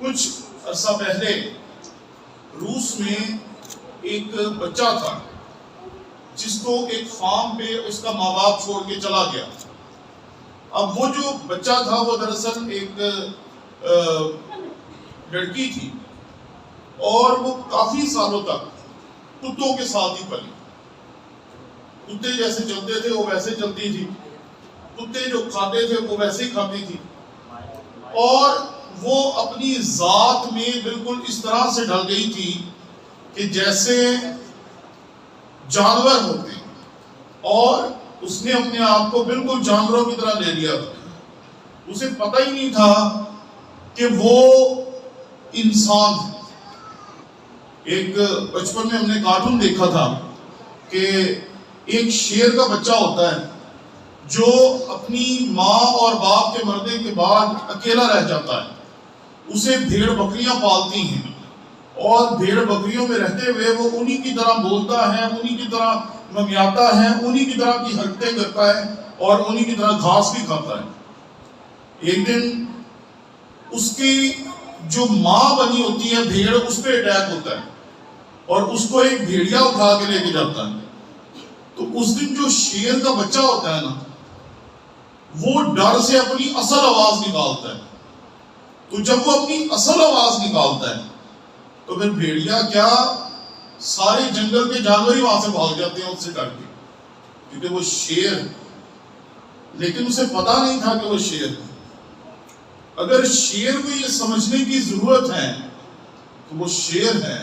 کچھ عرصہ پہلے روس میں ایک بچہ تھا جس کو ایک فارم پہ اس کا ماں باپ چھوڑ کے چلا گیا۔ اب وہ جو بچہ تھا وہ دراصل ایک لڑکی تھی اور وہ کافی سالوں تک کتوں کے ساتھ ہی پلی۔ کتے جیسے چلتے تھے وہ ویسے چلتی تھی، کتے جو کھاتے تھے وہ ویسے ہی کھاتی تھی، اور وہ اپنی ذات میں بالکل اس طرح سے ڈل گئی تھی کہ جیسے جانور ہوتے ہیں، اور اس نے اپنے آپ کو بالکل جانوروں کی طرح لے لیا تھا۔ اسے پتہ ہی نہیں تھا کہ وہ انسان ہے۔ ایک بچپن میں ہم نے کارٹون دیکھا تھا کہ ایک شیر کا بچہ ہوتا ہے جو اپنی ماں اور باپ کے مرنے کے بعد اکیلا رہ جاتا ہے۔ اسے بھیڑ بکریاں پالتی ہیں اور بھیڑ بکریوں میں رہتے ہوئے وہ انہی کی طرح بولتا ہے، انہی کی طرح ممیاتا ہے، انہی کی طرح کی حرکتیں کرتا ہے اور انہی کی طرح گھاس بھی کھاتا ہے۔ ایک دن اس کی جو ماں بنی ہوتی ہے بھیڑ، اس پہ اٹیک ہوتا ہے اور اس کو ایک بھیڑیا اٹھا کے لے کے جاتا ہے۔ تو اس دن جو شیر کا بچہ ہوتا ہے نا، وہ ڈر سے اپنی اصل آواز نکالتا ہے۔ تو جب وہ اپنی اصل آواز نکالتا ہے تو پھر بھیڑیا کیا، سارے جنگل کے جانور ہی وہاں سے بھاگ جاتے ہیں اس سے ڈر کے، کیونکہ وہ شیر ہے۔ لیکن اسے پتا نہیں تھا کہ وہ شیر ہے۔ اگر شیر کو یہ سمجھنے کی ضرورت ہے کہ وہ شیر ہے،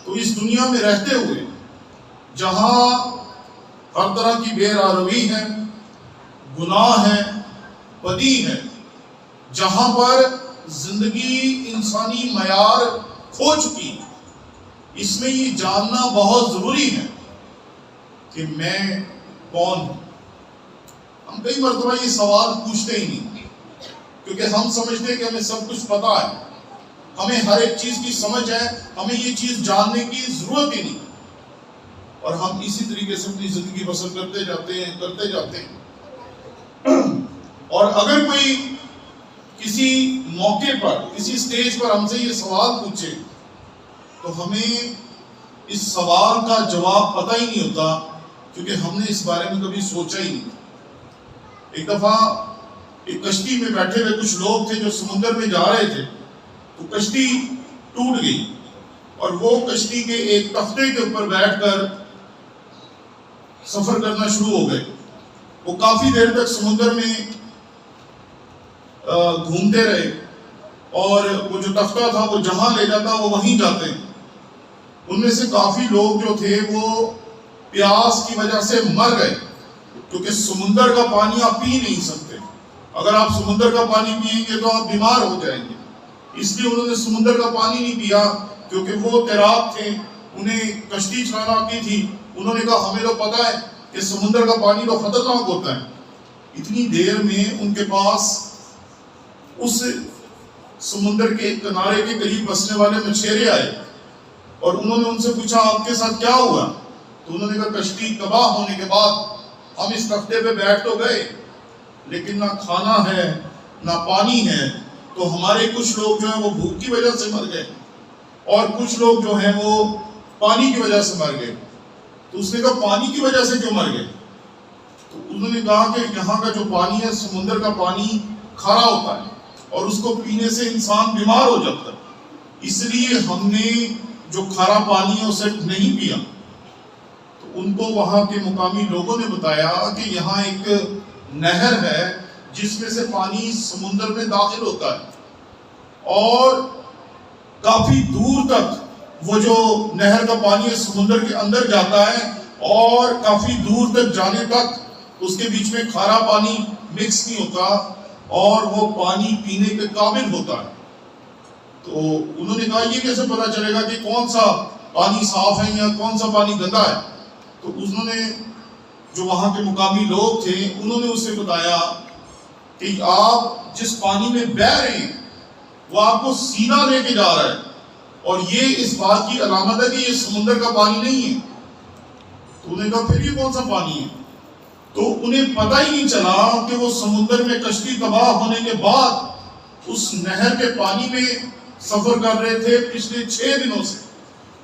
تو اس دنیا میں رہتے ہوئے جہاں ہر طرح کی بے راروی ہے، گناہ ہے، بدی ہے، جہاں پر زندگی انسانی معیار کھو چکی، اس میں یہ جاننا بہت ضروری ہے کہ میں کون ہوں۔ ہم کئی مرتبہ یہ سوال پوچھتے ہی نہیں، کیونکہ ہم سمجھتے ہیں کہ ہمیں سب کچھ پتا ہے، ہمیں ہر ایک چیز کی سمجھ ہے، ہمیں یہ چیز جاننے کی ضرورت ہی نہیں، اور ہم اسی طریقے سے اپنی زندگی بسر کرتے جاتے ہیں۔ اور اگر کوئی کسی موقع پر، کسی سٹیج پر ہم سے یہ سوال پوچھے تو ہمیں اس سوال کا جواب پتہ ہی نہیں ہوتا، کیونکہ ہم نے اس بارے میں کبھی سوچا ہی نہیں۔ ایک دفعہ ایک کشتی میں بیٹھے ہوئے کچھ لوگ تھے جو سمندر میں جا رہے تھے، تو کشتی ٹوٹ گئی اور وہ کشتی کے ایک تختے کے اوپر بیٹھ کر سفر کرنا شروع ہو گئے۔ وہ کافی دیر تک سمندر میں گھومتے رہے، اور وہ جو تختہ تھا وہ جہاں لے جاتا وہ وہیں جاتے ہیں۔ ان میں سے کافی لوگ جو تھے وہ پیاس کی وجہ سے مر گئے، کیونکہ سمندر کا پانی آپ پی نہیں سکتے۔ اگر آپ سمندر کا پانی پیئیں گے تو آپ بیمار ہو جائیں گے، اس لیے انہوں نے سمندر کا پانی نہیں پیا، کیونکہ وہ تیراک تھے، انہیں کشتی چلانا آتی تھی۔ انہوں نے کہا ہمیں تو پتا ہے کہ سمندر کا پانی تو خطرناک ہوتا ہے۔ اتنی دیر میں ان کے پاس اس سمندر کے کنارے کے قریب بسنے والے مچھیرے آئے، اور انہوں نے ان سے پوچھا آپ کے ساتھ کیا ہوا؟ تو انہوں نے کہا کشتی تباہ ہونے کے بعد ہم اس تختے پہ بیٹھ تو گئے، لیکن نہ کھانا ہے نہ پانی ہے، تو ہمارے کچھ لوگ جو ہیں وہ بھوک کی وجہ سے مر گئے اور کچھ لوگ جو ہیں وہ پانی کی وجہ سے مر گئے۔ تو اس نے کہا پانی کی وجہ سے کیوں مر گئے؟ تو انہوں نے کہا کہ یہاں کا جو پانی ہے، سمندر کا پانی کھارا ہوتا ہے اور اس کو پینے سے انسان بیمار ہو جاتا ہے، اس لیے ہم نے جو کھارا پانی ہے اسے نہیں پیا۔ تو ان کو وہاں کے مقامی لوگوں نے بتایا کہ یہاں ایک نہر ہے جس میں سے پانی سمندر میں داخل ہوتا ہے، اور کافی دور تک وہ جو نہر کا پانی ہے سمندر کے اندر جاتا ہے، اور کافی دور تک جانے تک اس کے بیچ میں کھارا پانی مکس نہیں ہوتا اور وہ پانی پینے کے قابل ہوتا ہے۔ تو انہوں نے کہا یہ کیسے پتا چلے گا کہ کون سا پانی صاف ہے یا کون سا پانی گندا ہے؟ تو انہوں نے، جو وہاں کے مقامی لوگ تھے، انہوں نے اسے بتایا کہ آپ جس پانی میں بہہ رہے ہیں وہ آپ کو سیدھا لے کے جا رہا ہے، اور یہ اس بات کی علامت ہے کہ یہ سمندر کا پانی نہیں ہے۔ تو انہوں نے کہا پھر یہ کون سا پانی ہے؟ تو انہیں پتہ ہی نہیں چلا کہ وہ سمندر میں کشتی تباہ ہونے کے بعد اس نہر کے پانی میں سفر کر رہے تھے پچھلے 6 دنوں سے،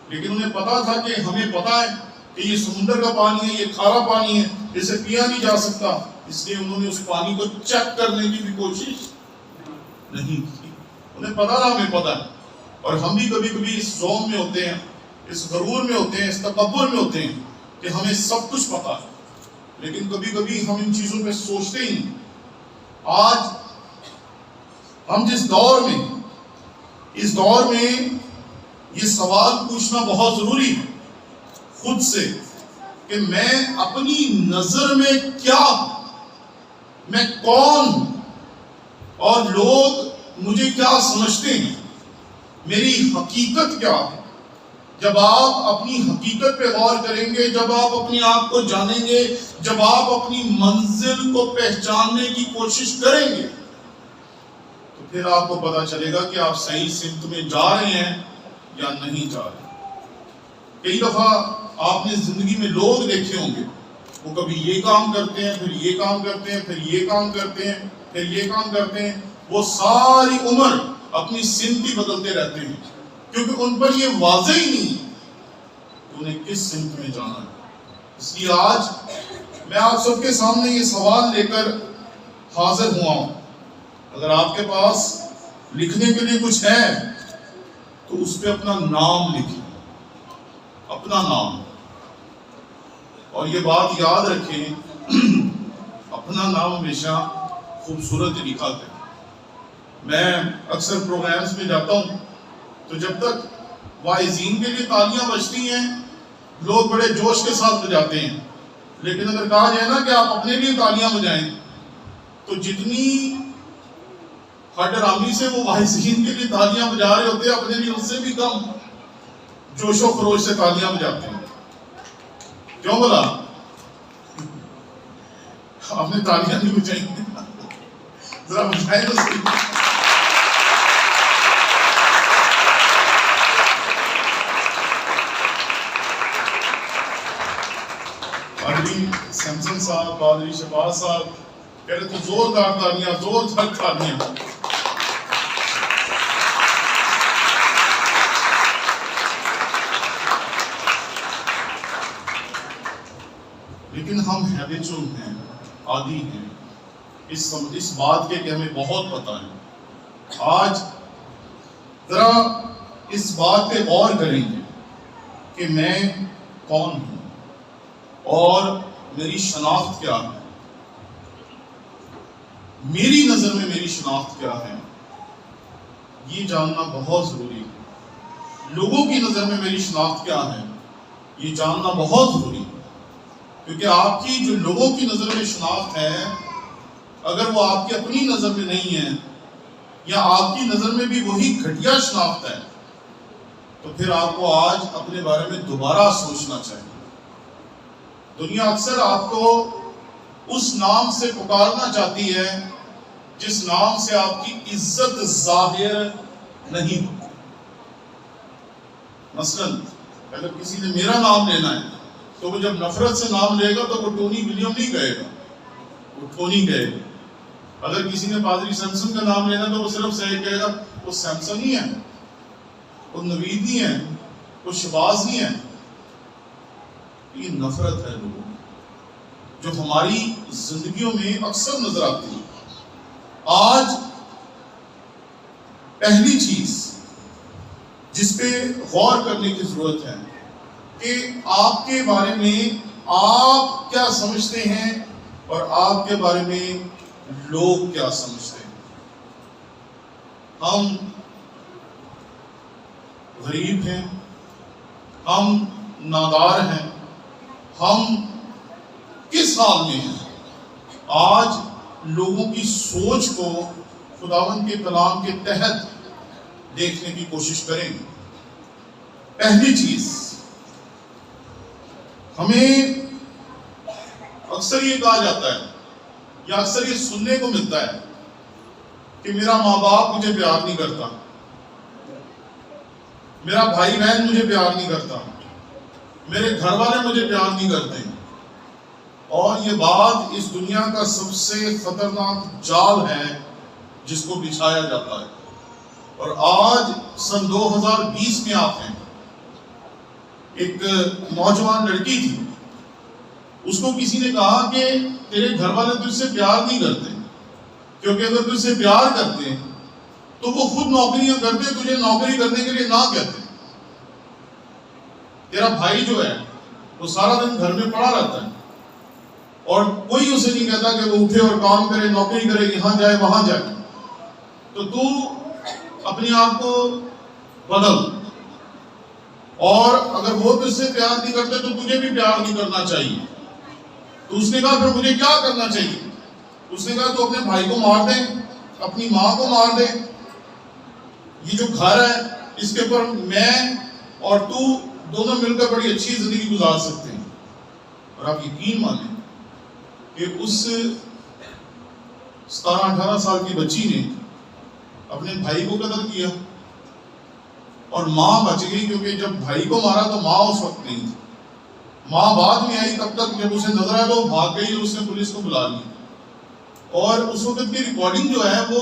لیکن انہیں پتا تھا کہ ہمیں پتا ہے کہ یہ سمندر کا پانی ہے، یہ کھارا پانی ہے، اسے پیا نہیں جا سکتا، اس لیے انہوں نے اس پانی کو چیک کرنے کی بھی کوشش نہیں کی۔ انہیں پتا تھا ہمیں پتا ہے، اور ہم بھی کبھی کبھی اس زوم میں ہوتے ہیں، اس غرور میں ہوتے ہیں، اس تکبر میں ہوتے ہیں کہ ہمیں سب کچھ پتا ہے، لیکن کبھی کبھی ہم ان چیزوں پہ سوچتے ہی نہیں۔ آج ہم جس دور میں، اس دور میں یہ سوال پوچھنا بہت ضروری ہے خود سے کہ میں اپنی نظر میں کیا ہوں، میں کون ہوں، اور لوگ مجھے کیا سمجھتے ہیں، میری حقیقت کیا ہے۔ جب آپ اپنی حقیقت پہ غور کریں گے، جب آپ اپنے آپ کو جانیں گے، جب آپ اپنی منزل کو پہچاننے کی کوشش کریں گے، تو پھر آپ کو پتا چلے گا کہ آپ صحیح سمت میں جا رہے ہیں یا نہیں جا رہے۔ کئی دفعہ آپ نے زندگی میں لوگ دیکھے ہوں گے، وہ کبھی یہ کام کرتے ہیں، پھر یہ کام کرتے ہیں، پھر یہ کام کرتے ہیں، پھر یہ کام کرتے ہیں، وہ ساری عمر اپنی سمت ہی بدلتے رہتے ہیں، کیونکہ ان پر یہ واضح ہی نہیں کہ انہیں کس سمت میں جانا ہے۔ اس لیے آج میں آپ سب کے سامنے یہ سوال لے کر حاضر ہوا ہوں۔ اگر آپ کے پاس لکھنے کے لیے کچھ ہے تو اس پہ اپنا نام لکھیں، اپنا نام، اور یہ بات یاد رکھیں اپنا نام ہمیشہ خوبصورت لکھا کریں۔ میں اکثر پروگرامز میں جاتا ہوں تو جب تک واعظین کے لیے تالیاں بجتی ہیں لوگ بڑے جوش کے ساتھ بجاتے ہیں، لیکن اگر کہا جائے نا کہ آپ اپنے لیے تالیاں بجائیں تو جتنی ہڈرامی سے وہ واعظین کے لیے تالیاں بجا رہے ہوتے ہیں، اپنے لیے اس سے بھی کم جوش و خروش سے تالیاں بجاتے ہیں۔ کیوں بولا؟ آپ نے تالیاں نہیں بجائی، ذرا بجائیں تو صحیح۔ پادری سمسن صاحب، پادری شفاعت صاحب کہہ رہے تو زوردار تالیاں، زوردار تالیاں۔ لیکن ہم ہیبچول ہیں، عادی ہیں اس بات کے کہ ہمیں بہت پتہ ہے۔ آج ذرا اس بات پہ غور کریں گے کہ میں کون ہوں اور میری شناخت کیا ہے، میری نظر میں میری شناخت کیا ہے، یہ جاننا بہت ضروری ہے۔ لوگوں کی نظر میں میری شناخت کیا ہے، یہ جاننا بہت ضروری ہے، کیونکہ آپ کی جو لوگوں کی نظر میں شناخت ہے، اگر وہ آپ کی اپنی نظر میں نہیں ہے یا آپ کی نظر میں بھی وہی گھٹیا شناخت ہے، تو پھر آپ کو آج اپنے بارے میں دوبارہ سوچنا چاہیے۔ دنیا اکثر آپ کو اس نام سے پکارنا چاہتی ہے جس نام سے آپ کی عزت ظاہر نہیں ہوتی۔ مثلاً اگر کسی نے میرا نام لینا ہے تو وہ جب نفرت سے نام لے گا تو وہ ٹونی ولیم نہیں کہے گا، وہ ٹونی کہے گا۔ اگر کسی نے پادری سیمسن کا نام لینا تو وہ صرف سے کہے گا وہ سیمسن ہی ہے، وہ نوید نہیں ہے، وہ شباز نہیں ہے۔ یہ نفرت ہے لوگوں کی جو ہماری زندگیوں میں اکثر نظر آتی ہے۔ آج پہلی چیز جس پہ غور کرنے کی ضرورت ہے کہ آپ کے بارے میں آپ کیا سمجھتے ہیں اور آپ کے بارے میں لوگ کیا سمجھتے ہیں۔ ہم غریب ہیں، ہم نادار ہیں، ہم کس حال میں ہیں؟ آج لوگوں کی سوچ کو خداوند کے کلام کے تحت دیکھنے کی کوشش کریں گے۔ پہلی چیز، ہمیں اکثر یہ کہا جاتا ہے یا اکثر یہ سننے کو ملتا ہے کہ میرا ماں باپ مجھے پیار نہیں کرتا، میرا بھائی بہن مجھے پیار نہیں کرتا، میرے گھر والے مجھے پیار نہیں کرتے۔ اور یہ بات اس دنیا کا سب سے خطرناک جال ہے جس کو بچھایا جاتا ہے۔ اور آج سن 2020 میں آپ ہیں. ایک نوجوان لڑکی تھی, اس کو کسی نے کہا کہ تیرے گھر والے تجھ سے پیار نہیں کرتے, کیونکہ اگر تجھ سے پیار کرتے تو وہ خود نوکریاں کرتے, تجھے نوکری کرنے کے لیے نہ کہتے. تیرا بھائی جو ہے وہ سارا دن گھر میں پڑا رہتا ہے اور کوئی اسے نہیں کہتا کہ وہ اٹھے اور کام کرے, نوکری کرے, یہاں جائے وہاں جائے. تو اپنے آپ کو بدل, اور اگر وہ تجھ سے پیار نہیں کرتے تو تجھے بھی پیار نہیں کرنا چاہیے. تو اس نے کہا پھر مجھے کیا کرنا چاہیے؟ اس نے کہا تو اپنے بھائی کو مار دے, اپنی ماں کو مار دے, یہ جو گھر ہے اس کے اوپر میں اور تو دونوں مل کر بڑی اچھی زندگی گزار سکتے ہیں. اور آپ یقین مانیں کہ اس 17-18 سال کی بچی نے اپنے بھائی کو قتل کیا, اور ماں بچ گئی, کیونکہ جب بھائی کو مارا تو ماں اس وقت نہیں تھی. ماں بعد میں آئی, تب تک جب اسے نظر آیا تو وہ بھاگ گئی اور اس نے پولیس کو بلا لی. اور اس وقت کی ریکارڈنگ جو ہے وہ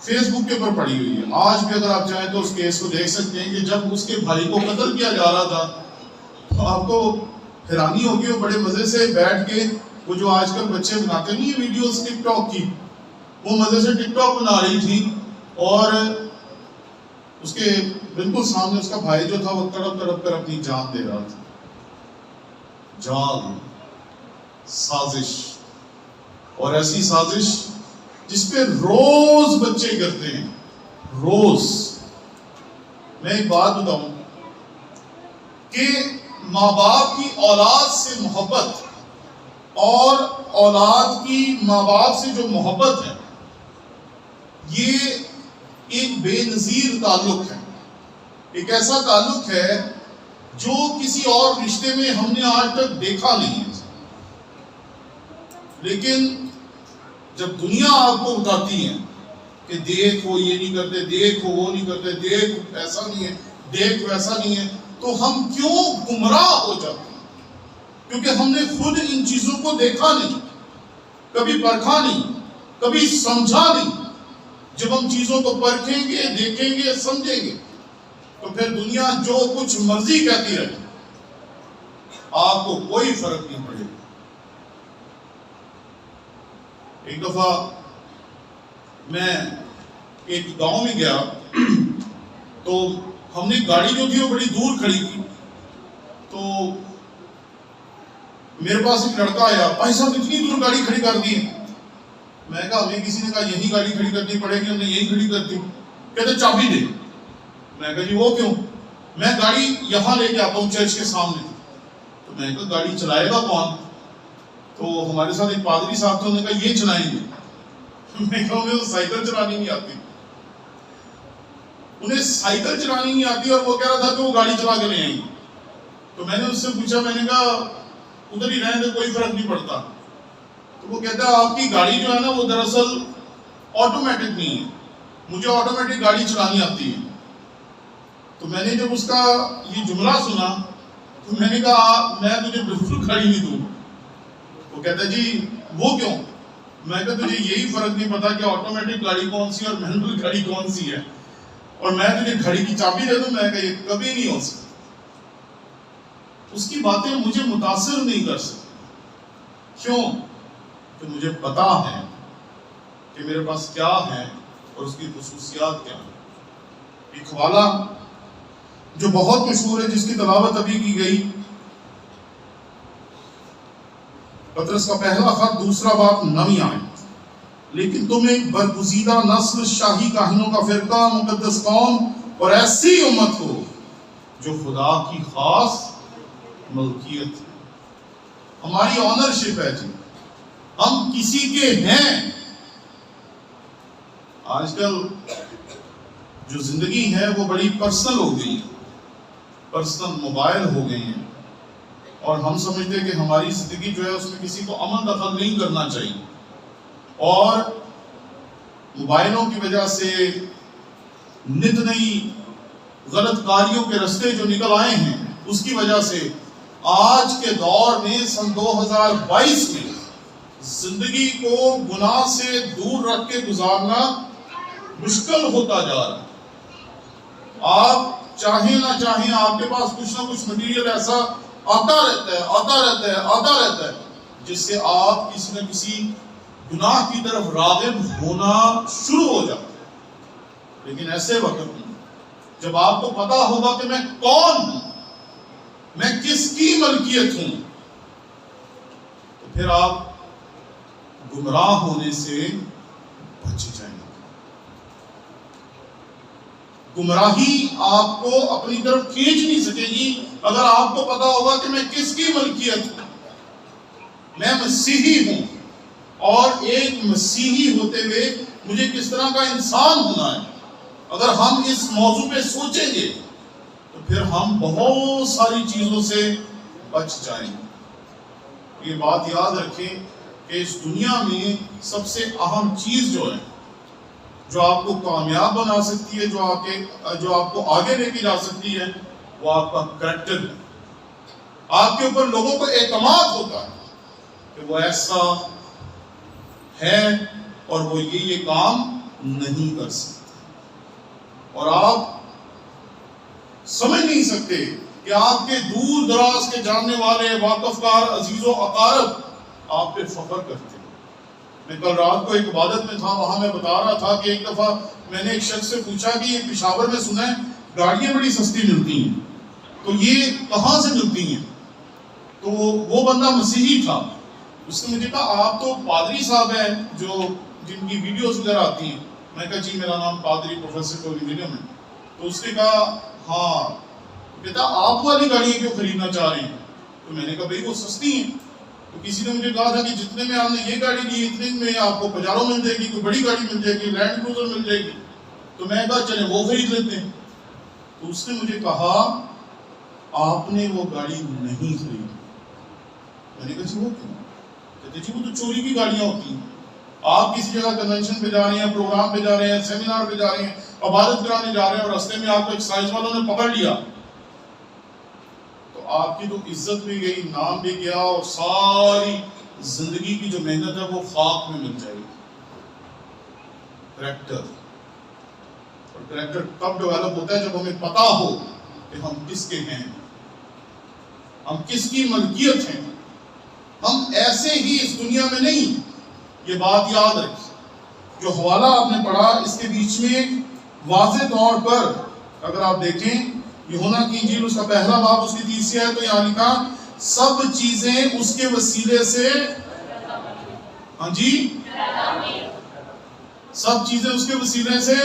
فیس بک کے اوپر پڑی ہوئی ہے. آج بھی اگر آپ چاہیں تو اس کیس کو دیکھ سکتے ہیں کہ جب اس کے بھائی کو قتل کیا جا رہا تھا تو آپ کو حیرانی ہوگی. وہ بڑے مزے سے بیٹھ کے, وہ جو آج کل بچے بناتے نہیں ہیں ویڈیوز ٹک ٹاک کی, وہ مزے سے ٹک ٹاک بنا رہی تھی, اور اس کے بالکل سامنے اس کا بھائی جو تھا وہ تڑپ تڑپ کر اپنی جان دے رہا تھا. جال, سازش, اور ایسی سازش جس پہ روز بچے کرتے ہیں, روز. میں ایک بات بتاؤں کہ ماں باپ کی اولاد سے محبت اور اولاد کی ماں باپ سے جو محبت ہے, یہ ایک بے نظیر تعلق ہے. ایک ایسا تعلق ہے جو کسی اور رشتے میں ہم نے آج تک دیکھا نہیں ہے. لیکن جب دنیا آپ کو بتاتی ہے کہ دیکھو یہ نہیں کرتے, دیکھو وہ نہیں کرتے, دیکھ ایسا نہیں ہے, دیکھ ویسا نہیں ہے, تو ہم کیوں گمراہ ہو جاتے ہیں؟ کیونکہ ہم نے خود ان چیزوں کو دیکھا نہیں, کبھی پرکھا نہیں, کبھی سمجھا نہیں. جب ہم چیزوں کو پرکھیں گے, دیکھیں گے, سمجھیں گے, تو پھر دنیا جو کچھ مرضی کہتی رہے, آپ کو کوئی فرق نہیں پڑے گا. ایک دفعہ میں ایک گاؤں میں گیا, تو ہم نے گاڑی جو تھی وہ بڑی دور کھڑی تھی. تو میرے پاس ایک لڑکا آیا, بھائی صاحب اتنی دور گاڑی کھڑی کر دی ہے. میں کہا ہمیں کسی نے کہا یہی گاڑی کھڑی کرنی پڑے گی, ہم نے یہی کھڑی کر دی. کہتے چابی دے. میں کہا جی وہ کیوں؟ میں گاڑی یہاں لے کے آتا ہوں چرچ کے سامنے. تو میں کہا گاڑی چلائے گا کون؟ تو ہمارے ساتھ ایک پادری صاحب تھے, انہوں نے کہا یہ چلائیں گے. میں کہا انہیں تو سائیکل چلانی نہیں آتی, انہیں سائیکل چلانی نہیں آتی, اور وہ کہہ رہا تھا کہ وہ گاڑی چلا کے لے آئیں گے. تو میں نے اس سے پوچھا, میں نے کہا ادھر ہی رہنے دے, کوئی فرق نہیں پڑتا. تو وہ کہتا ہے آپ کی گاڑی جو ہے نا وہ دراصل آٹومیٹک نہیں ہے, مجھے آٹومیٹک گاڑی چلانی آتی ہے. تو میں نے جب اس کا یہ جملہ سنا تو میں نے کہا میں تجھے بالکل گاڑی نہیں دوں. وہ کہتا ہے جی وہ کیوں؟ میں کہا تجھے یہی فرق نہیں پتا کہ آٹومیٹک گاڑی کون سی اور مینول گاڑی کون سی ہے, اور میں تجھے گھڑی کی چابی دے دوں؟ میں کہا یہ کبھی نہیں ہو سکتا. اس کی باتیں مجھے متاثر نہیں کر سکتی. کیوں؟ کہ مجھے پتا ہے کہ میرے پاس کیا ہے اور اس کی خصوصیات کیا ہیں. ایک حوالہ جو بہت مشہور ہے, جس کی تلاوت ابھی کی گئی, پطرس کا پہلا خط 2 باب 9 آیت. لیکن تم ایک برگزیدہ نسل, شاہی کاہنوں کا فرقہ, مقدس قوم اور ایسی امت ہو جو خدا کی خاص ملکیت ہے. ہماری آنرشپ ہے جی, ہم کسی کے ہیں. آج کل جو زندگی ہے وہ بڑی پرسنل ہو گئی ہے, پرسنل موبائل ہو گئے ہیں, اور ہم سمجھتے ہیں کہ ہماری زندگی جو ہے اس میں کسی کو عمل دخل نہیں کرنا چاہیے. اور موبائلوں کی وجہ سے نت نئی غلط کاریوں کے رستے جو نکل آئے ہیں, اس کی وجہ سے آج کے دور میں سن 2022 میں زندگی کو گناہ سے دور رکھ کے گزارنا مشکل ہوتا جا رہا ہے. آپ چاہیں نہ چاہیں آپ کے پاس کچھ نہ کچھ مٹیریل ایسا آتا رہتا ہے جس سے آپ کسی نہ کسی گناہ کی طرف راغب ہونا شروع ہو جاتے ہیں. لیکن ایسے وقت میں جب آپ کو پتا ہوگا کہ میں کون ہوں, میں کس کی ملکیت ہوں, تو پھر آپ گمراہ ہونے سے بچ جائیں گے. گمراہی آپ کو اپنی طرف کھینچ نہیں سکے گی اگر آپ کو پتا ہوگا کہ میں کس کی ملکیت ہوں. میں مسیحی ہوں, اور ایک مسیحی ہوتے ہوئے مجھے کس طرح کا انسان ہونا ہے. اگر ہم اس موضوع پہ سوچیں گے تو پھر ہم بہت ساری چیزوں سے بچ جائیں گے. یہ بات یاد رکھیں کہ اس دنیا میں سب سے اہم چیز جو ہے, جو آپ کو کامیاب بنا سکتی ہے, جو آپ کو آگے لے کے جا سکتی ہے, وہ آپ کا کریکٹر ہے. آپ کے اوپر لوگوں کو اعتماد ہوتا ہے کہ وہ ایسا ہے اور وہ یہ کام نہیں کر سکتا. اور آپ سمجھ نہیں سکتے کہ آپ کے دور دراز کے جاننے والے واقفکار عزیز و اقارب آپ پہ فخر کرتے ہیں. میں کل رات کو ایک عبادت میں تھا, وہاں میں بتا رہا تھا کہ ایک دفعہ میں نے ایک شخص سے پوچھا کہ یہ پشاور میں سنا ہے گاڑیاں بڑی سستی ملتی ہیں, تو یہ کہاں سے ملتی ہیں؟ تو وہ بندہ مسیحی تھا. اس نے مجھے کہا آپ تو پادری صاحب ہیں جن کی ویڈیوز وغیرہ آتی ہیں. میں کہا جی میرا نام پادری پروفیسر ٹونی ولیم ہے. تو اس نے کہا ہاں بیٹا آپ والی گاڑیاں کیوں خریدنا چاہ رہے ہیں؟ تو میں نے کہا بھائی وہ سستی ہیں. تو کسی نے مجھے کہا تھا کہ جتنے میں آپ نے یہ گاڑی لی اتنے میں آپ کو پجارو مل جائے گی, کوئی بڑی گاڑی مل جائے گی, لینڈ کروزر مل جائے گی. تو میں کہا چلیں وہ خرید لیتے ہیں. تو اس نے مجھے کہا آپ نے وہ گاڑی نہیں خریدی. میں نے کہا جی وہ کیوں؟ کہتے جی وہ تو چوری کی گاڑیاں ہوتی ہیں. آپ کسی جگہ کنونشن پہ جا رہے ہیں, پروگرام پہ جا رہے ہیں, سیمینار پہ جا رہے ہیں, عبادت کرانے جا رہے ہیں, اور رستے میں آپ کو ایکسائز والوں نے پکڑ لیا تو آپ کی تو عزت بھی گئی, نام بھی گیا, اور ساری زندگی کی جو محنت ہے وہ خاک میں مل جائے گی. کریکٹر, اور کریکٹر کب ڈیولپ ہوتا ہے جب ہمیں پتا ہو کہ ہم کس کے ہیں, ہم کس کی ملکیت ہیں. ہم ایسے ہی اس دنیا میں نہیں. یہ بات یاد رکھیں. جو حوالہ آپ نے پڑھا اس کے بیچ میں واضح طور پر اگر آپ دیکھیں یوحنا کی انجیل اس کا پہلا باب اس کی 30 ہے, تو یہاں لکھا سب چیزیں اس کے وسیلے سے, ہاں جی, سب چیزیں اس کے وسیلے سے.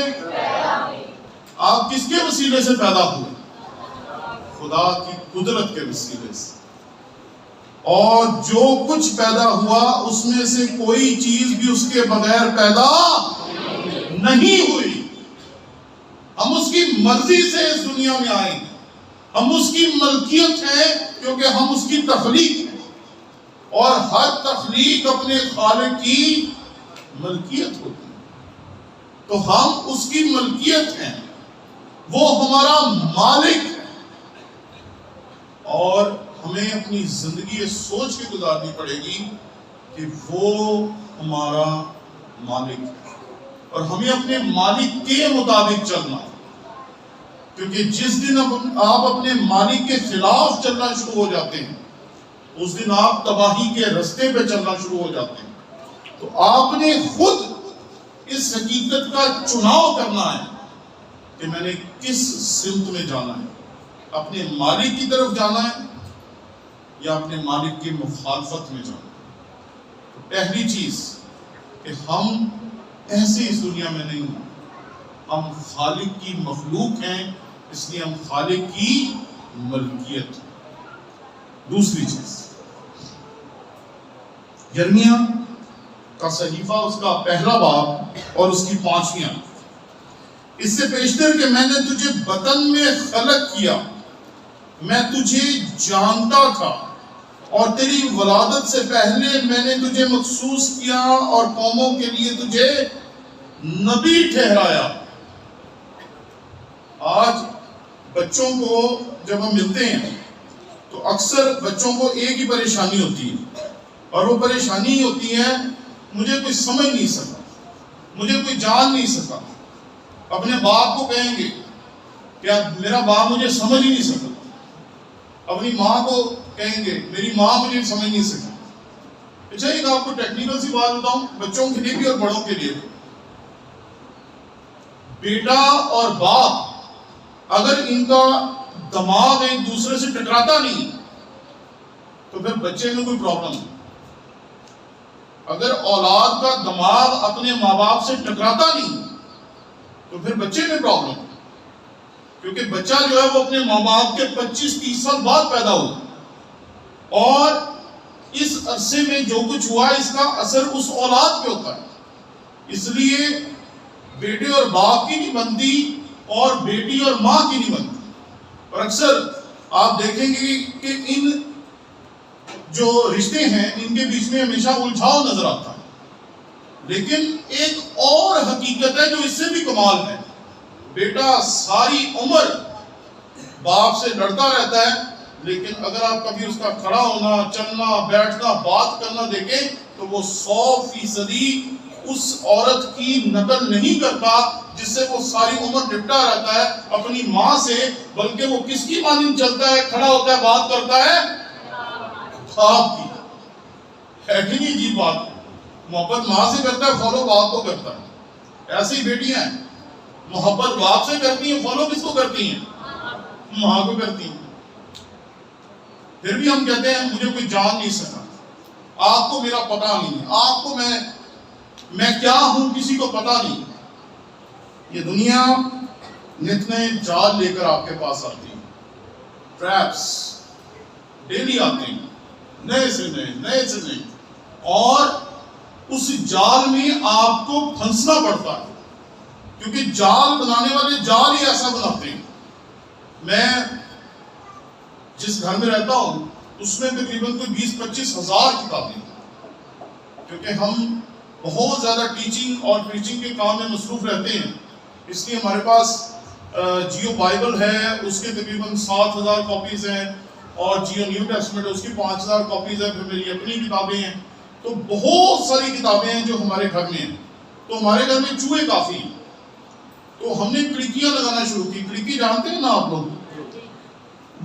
آپ کس کے وسیلے سے پیدا ہوئے؟ خدا کی قدرت کے وسیلے سے. اور جو کچھ پیدا ہوا اس میں سے کوئی چیز بھی اس کے بغیر پیدا نہیں ہوئی. ہم اس کی مرضی سے اس دنیا میں آئے ہیں, ہم اس کی ملکیت ہیں کیونکہ ہم اس کی تخلیق ہیں, اور ہر تخلیق اپنے خالق کی ملکیت ہوتی ہے. تو ہم اس کی ملکیت ہیں, وہ ہمارا مالک ہے, اور ہمیں اپنی زندگی سوچ کے گزارنی پڑے گی کہ وہ ہمارا مالک ہے, اور ہمیں اپنے مالک کے مطابق چلنا ہے. کیونکہ جس دن آپ اپنے مالک کے خلاف چلنا شروع ہو جاتے ہیں اس دن آپ تباہی کے رستے پہ چلنا شروع ہو جاتے ہیں. تو آپ نے خود اس حقیقت کا چناؤ کرنا ہے کہ میں نے کس سمت میں جانا ہے, اپنے مالک کی طرف جانا ہے یا اپنے مالک کی مخالفت میں جانا. تو پہلی چیز کہ ہم ایسے اس دنیا میں نہیں ہیں, ہم خالق کی مخلوق ہیں, اس لیے ہم خالق کی ملکیت. دوسری چیز یرمیہ کا صحیفہ اس کا پہلا باب اور اس کی 5ویں آیت. اس سے پیشتر کہ میں نے تجھے بطن میں خلق کیا, میں تجھے جانتا تھا, اور تیری ولادت سے پہلے میں نے تجھے مخصوص کیا اور قوموں کے لیے تجھے نبی ٹھہرایا. آج بچوں کو جب ہم ملتے ہیں تو اکثر بچوں کو ایک ہی پریشانی ہوتی ہے, اور وہ پریشانی ہوتی ہے مجھے کوئی سمجھ نہیں سکا, مجھے کوئی جان نہیں سکا, اپنے باپ کو کہیں گے کہ میرا باپ مجھے سمجھ ہی نہیں سکا. اپنی ماں کو کہیں گے میری ماں مجھے سمجھ نہیں سکی. اچھا ایک آپ کو ٹیکنیکل سی بات بتاؤں, بچوں کے لیے بھی اور بڑوں کے لیے بھی. بیٹا اور باپ اگر ان کا دماغ ایک دوسرے سے ٹکراتا نہیں تو پھر بچے میں کوئی پرابلم نہیں. اگر اولاد کا دماغ اپنے ماں باپ سے ٹکراتا نہیں تو پھر بچے میں پرابلم ہے. کیونکہ بچہ جو ہے وہ اپنے ماں باپ کے 25-30 سال بعد پیدا ہوا, اور اس عرصے میں جو کچھ ہوا اس کا اثر اس اولاد پہ ہوتا ہے. اس لیے بیٹے اور باپ کی نہیں بنتی اور بیٹی اور ماں کی نہیں بنتی. اور اکثر آپ دیکھیں گے کہ ان جو رشتے ہیں ان کے بیچ میں ہمیشہ الجھاؤ نظر آتا ہے. لیکن ایک اور حقیقت ہے جو اس سے بھی کمال ہے. بیٹا ساری عمر باپ سے لڑتا رہتا ہے, لیکن اگر آپ کبھی اس کا کھڑا ہونا, چلنا, بیٹھنا, بات کرنا دیکھیں تو وہ 100% اس عورت کی نقل نہیں کرتا جس سے وہ ساری عمر لپٹا رہتا ہے اپنی ماں سے, بلکہ وہ کس کی مانند چلتا ہے, کھڑا ہوتا ہے, بات کرتا ہے باپ کی. ہے کہ نہیں عجیب بات؟ محبت ماں سے کرتا ہے, فالو باپ کو کرتا ہے. ایسے ہی بیٹیاں ہیں, محبت باپ سے کرتی ہیں, فالو کس کو کرتی ہیں؟ ماں کو کرتی ہیں. پھر بھی ہم کہتے ہیں مجھے کوئی جان نہیں سکا, آپ کو میرا پتہ نہیں ہے, آپ کو میں کیا ہوں کسی کو پتہ نہیں. یہ دنیا نت نئے جال لے کر آپ کے پاس آتی ہے, ٹریپس ڈیلی آتے ہیں, نئے سے نئے, اور اس جال میں آپ کو پھنسنا پڑتا ہے, کیونکہ جال بنانے والے جال ہی ایسا بناتے ہیں. میں جس گھر میں رہتا ہوں اس میں تقریباً کوئی 20-25 ہزار کتابیں ہیں, کیونکہ ہم بہت زیادہ ٹیچنگ اور پریچنگ کے کام میں مصروف رہتے ہیں. اس لیے ہمارے پاس جیو بائبل ہے, اس کے تقریباً 7,000 کاپیز ہیں, اور جیو نیو ٹیسٹمنٹ ہے اس کی 5,000 کاپیز ہیں, پھر میری اپنی کتابیں ہیں. تو بہت ساری کتابیں ہیں جو ہمارے گھر میں ہیں. تو ہمارے گھر میں چوہے کافی ہیں, تو ہم نے کھڑکیاں لگانا شروع کی. کھڑکی جانتے ہیں نا آپ لوگ,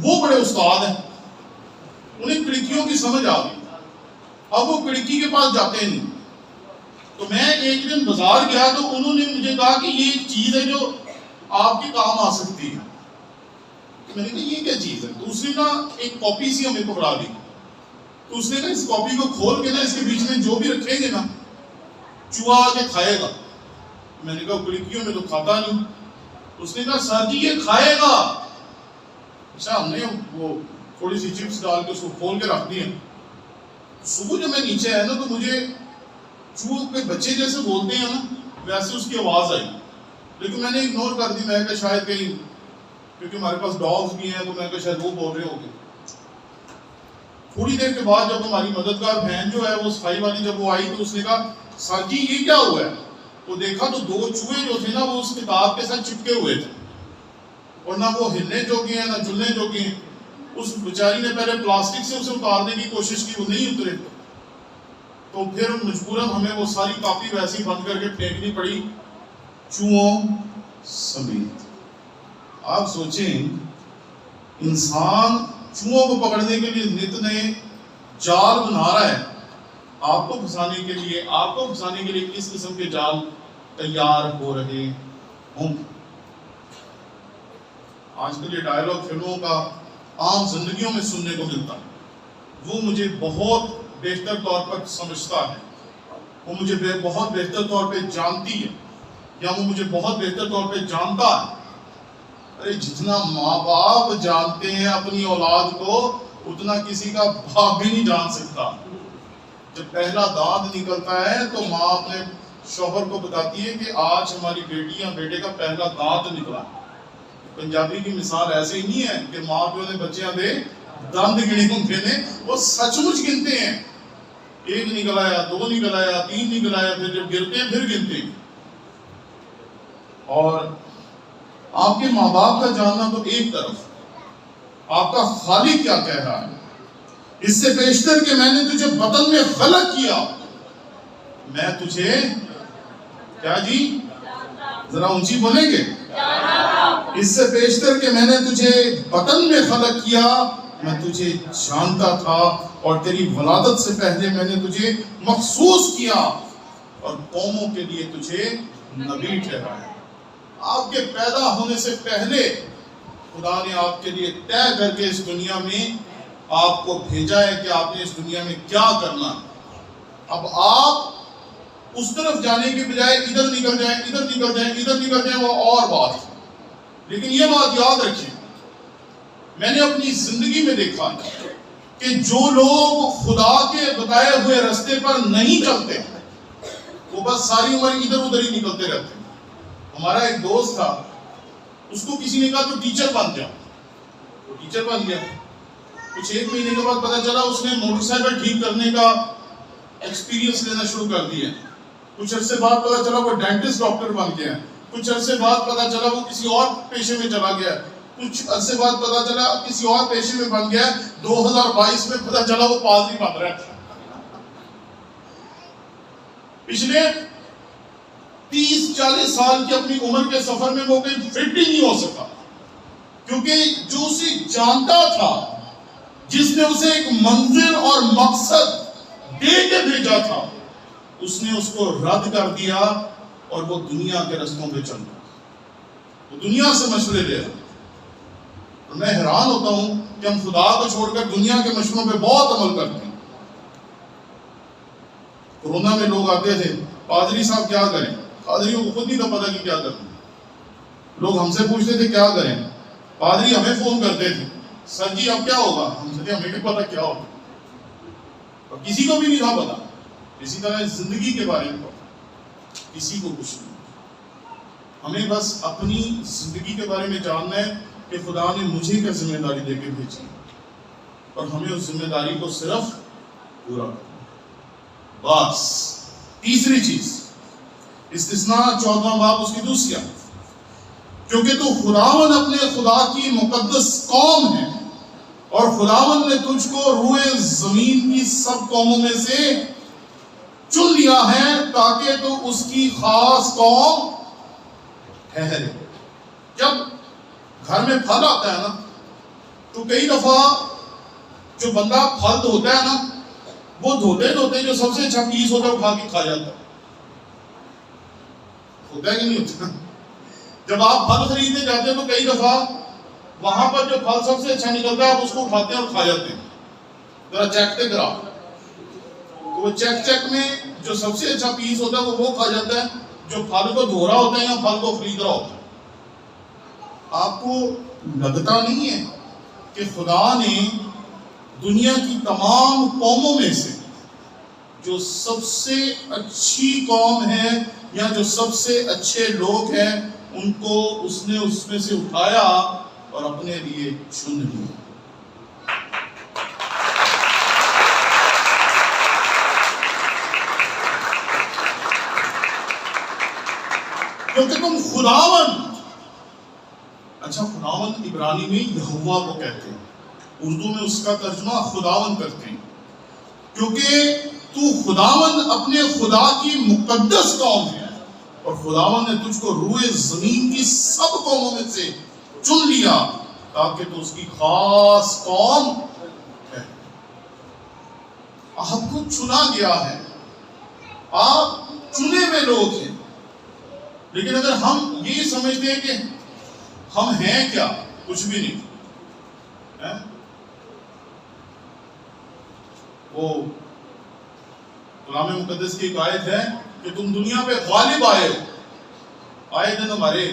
وہ بڑے استاد ہیں, انہیں کھڑکیوں کی سمجھ آ گئی. اب وہ کھڑکی کے پاس جاتے نہیں. تو میں ایک دن بازار گیا تو انہوں نے مجھے کہا کہ یہ ایک چیز ہے جو آپ کے کام آ سکتی ہے. میں نے کہا یہ کیا چیز ہے؟ تو اس نے نا ایک کاپی سی ہمیں پکڑا دی. تو اس نے کہا اس کاپی کو کھول کے نا اس کے بیچ میں جو بھی رکھیں گے نا چوہا آ کے کھائے گا. میں نے کہا کھڑکیوں میں تو کھاتا نہیں. اس نے کہا سر جی یہ کھائے گا. اچھا ہم نے وہ تھوڑی سی چپس ڈال کے اس کو کھول کے رکھ دیا. صبح جب میں نیچے آیا نا تو مجھے چوہے کے بچے جیسے بولتے ہیں نا ویسے اس کی آواز آئی, لیکن میں نے اگنور کر دی. میں کہا شاید کہیں, کیونکہ ہمارے پاس ڈاگز بھی ہیں, تو میں کہا شاید وہ بول رہے ہوں گے. تھوڑی دیر کے بعد جب ہماری مددگار بہن جو ہے وہ صفائی والی جب وہ آئی تو اس نے کہا سر جی یہ کیا ہوا ہے؟ تو دیکھا تو 2 چوہے جو تھے نا وہ اس کتاب کے ساتھ چپکے ہوئے تھے, اور نہ وہ ہلنے جوگے ہیں نہ جلنے جوگے ہیں. اس بیچاری نے پہلے پلاسٹک سے اسے اتارنے کی کوشش کی, وہ نہیں اترے. تو پھر مجبوراً ہمیں وہ ساری کاپی ویسی بند کر کے پھینکنی پڑی چوہوں سمیت. آپ سوچیں انسان چوہوں کو پکڑنے کے لیے نت نئے جال بنا رہا ہے, آپ کو پھنسانے کے لیے, آپ کو پھنسانے کے لیے کس قسم کے جال تیار ہو رہے ہوں. آج کل یہ ڈائلاگ فلموں کا عام زندگیوں میں سننے کو ملتا ہے. وہ مجھے بہت بہتر طور پر سمجھتا ہے, وہ مجھے بہت بہتر طور پہ جانتی ہے, یا وہ مجھے بہت بہتر طور پہ جانتا ہے. ارے جتنا ماں باپ جانتے ہیں اپنی اولاد کو اتنا کسی کا باپ بھی نہیں جان سکتا. جب پہلا دانت نکلتا ہے تو ماں اپنے شوہر کو بتاتی ہے کہ آج ہماری بیٹی یا بیٹے کا پہلا دانت نکلا. پنجابی کی مثال ایسے ہی نہیں ہے کہ ماں پیو نے بچیاں دے دانت گنے ہوں نے, وہ سچ مچ گنتے ہیں. 1 نکل آیا, 2 نکل آیا, 3 نکل آیا, پھر جب گرتے ہیں پھر گنتے ہیں. اور آپ کے ماں باپ کا جاننا تو ایک طرف, آپ کا خالق کیا کہہ رہا ہے, اس سے بیشتر کہ میں نے تجھے بطن میں خلق کیا, میں تجھے کیا جی ذرا اونچی بولیں گے؟ اس سے بیشتر کہ میں نے تجھے بطن میں خلق کیا، میں تجھے جانتا تھا، اور تیری ولادت سے پہلے میں نے تجھے مخصوص کیا اور قوموں کے لیے تجھے نبی ٹھہرایا۔ آپ کے پیدا ہونے سے پہلے خدا نے آپ کے لیے طے کر کے اس دنیا میں آپ کو بھیجا ہے کہ آپ نے اس دنیا میں کیا کرنا۔ اب آپ اس طرف جانے کے بجائے ادھر نکل جائیں، ادھر نکل جائیں، ادھر نکل جائیں، وہ اور بات ہے۔ لیکن یہ بات یاد رکھیں، میں نے اپنی زندگی میں دیکھا کہ جو لوگ خدا کے بتائے ہوئے راستے پر نہیں چلتے وہ بس ساری عمر ادھر ادھر ہی نکلتے رہتے ہیں۔ ہمارا ایک دوست تھا، اس کو کسی نے کہا تو ٹیچر بن جا، وہ ٹیچر بن گیا۔ کچھ ایک مہینے کے بعد پتا چلا اس نے موٹر سائیکل ٹھیک کرنے کا ایکسپیرینس لینا شروع کر دیا۔ کچھ عرصے بعد پتا چلا وہ ڈینٹسٹ ڈاکٹر بن گیا۔ کچھ عرصے بعد پتا چلا وہ کسی اور پیشے میں چلا گیا۔ کچھ عرصے بعد پتا چلا کسی اور پیشے میں بن گیا۔ 2022 میں پتا چلا وہ پادری بن رہا ہے۔ پچھلے 30-40 سال کی اپنی عمر کے سفر میں وہ کہیں فٹ ہی نہیں ہو سکا، کیونکہ جو اسے جانتا تھا، جس نے اسے ایک منزل اور مقصد دے کے بھیجا تھا، اس نے اس کو رد کر دیا اور وہ دنیا کے رستوں پہ چل پڑا، وہ دنیا سے مشورے لے رہا۔ اور میں حیران ہوتا ہوں کہ ہم خدا کو چھوڑ کر دنیا کے مشوروں پہ بہت عمل کرتے ہیں۔ کورونا میں لوگ آتے تھے، پادری صاحب کیا کریں؟ پادریوں کو خود نہیں تھا پتا کہ کیا کرنا۔ لوگ ہم سے پوچھتے تھے کیا کریں، پادری ہمیں فون کرتے تھے، سر جی اب کیا ہوگا؟ ہم سے ہمیں بھی پتا کیا ہوگا، اور کسی کو بھی نہیں تھا پتا۔ اسی طرح زندگی کے بارے میں پتا، کسی کو کچھ نہیں۔ ہمیں بس اپنی زندگی کے بارے میں جاننا ہے کہ خدا نے مجھے کیا ذمہ داری دے کے بھیجی، اور ہمیں اس ذمہ داری کو صرف پورا کرنا بس۔ تیسری چیز، استثناء 14واں باب اس کی دوسری آیت، کیونکہ تو خداوند اپنے خدا کی مقدس قوم ہے، اور خداوند نے تجھ کو روئے زمین کی سب قوموں میں سے چن لیا ہے تاکہ تو اس کی خاص قوم ٹھہرے۔ جب گھر میں پھل آتا ہے نا، تو کئی دفعہ جو بندہ پھل دھوتا ہے نا، وہ دھوتے دھوتے جو سب سے اچھا پیس ہوتا ہے وہ کھا کے کھا جاتا ہے، ہوتا ہے کہ نہیں ہوتا؟ جب آپ پھل خریدنے جاتے ہیں تو کئی دفعہ وہاں پر جو پھل سب سے اچھا نکلتا ہے آپ اس کو کھاتے ہیں اور کھا جاتے ہیں۔ ذرا چیک کرا، تو وہ چیک میں جو سب سے اچھا پیس ہوتا ہے وہ کھا جاتا ہے جو پھل کو دھو رہا ہوتا ہے یا پھل کو خرید رہا ہوتا ہے۔ آپ کو لگتا نہیں ہے کہ خدا نے دنیا کی تمام قوموں میں سے جو سب سے اچھی قوم ہے یا جو سب سے اچھے لوگ ہیں ان کو اس نے اس میں سے اٹھایا اور اپنے لیے چن لیا؟ کیونکہ تم خداوند، اچھا خداوند عبرانی میں یہوہ کو کہتے ہیں، اردو میں اس کا ترجمہ خداوند کرتے ہیں، کیونکہ تو خداوند اپنے خدا کی مقدس قوم ہے، اور خداوند نے تجھ کو روئے زمین کی سب قوموں میں سے چن لیا تاکہ تو اس کی خاص قوم ہے۔ آپ کو چنا گیا ہے، آپ چنے ہوئے لوگ ہیں، لیکن اگر ہم یہ سمجھتے ہیں کہ ہم ہیں کیا، کچھ بھی نہیں، وہ کلام مقدس کی ایک آیت ہے کہ تم دنیا پہ غالب آئے ہو۔ آئے دن ہمارے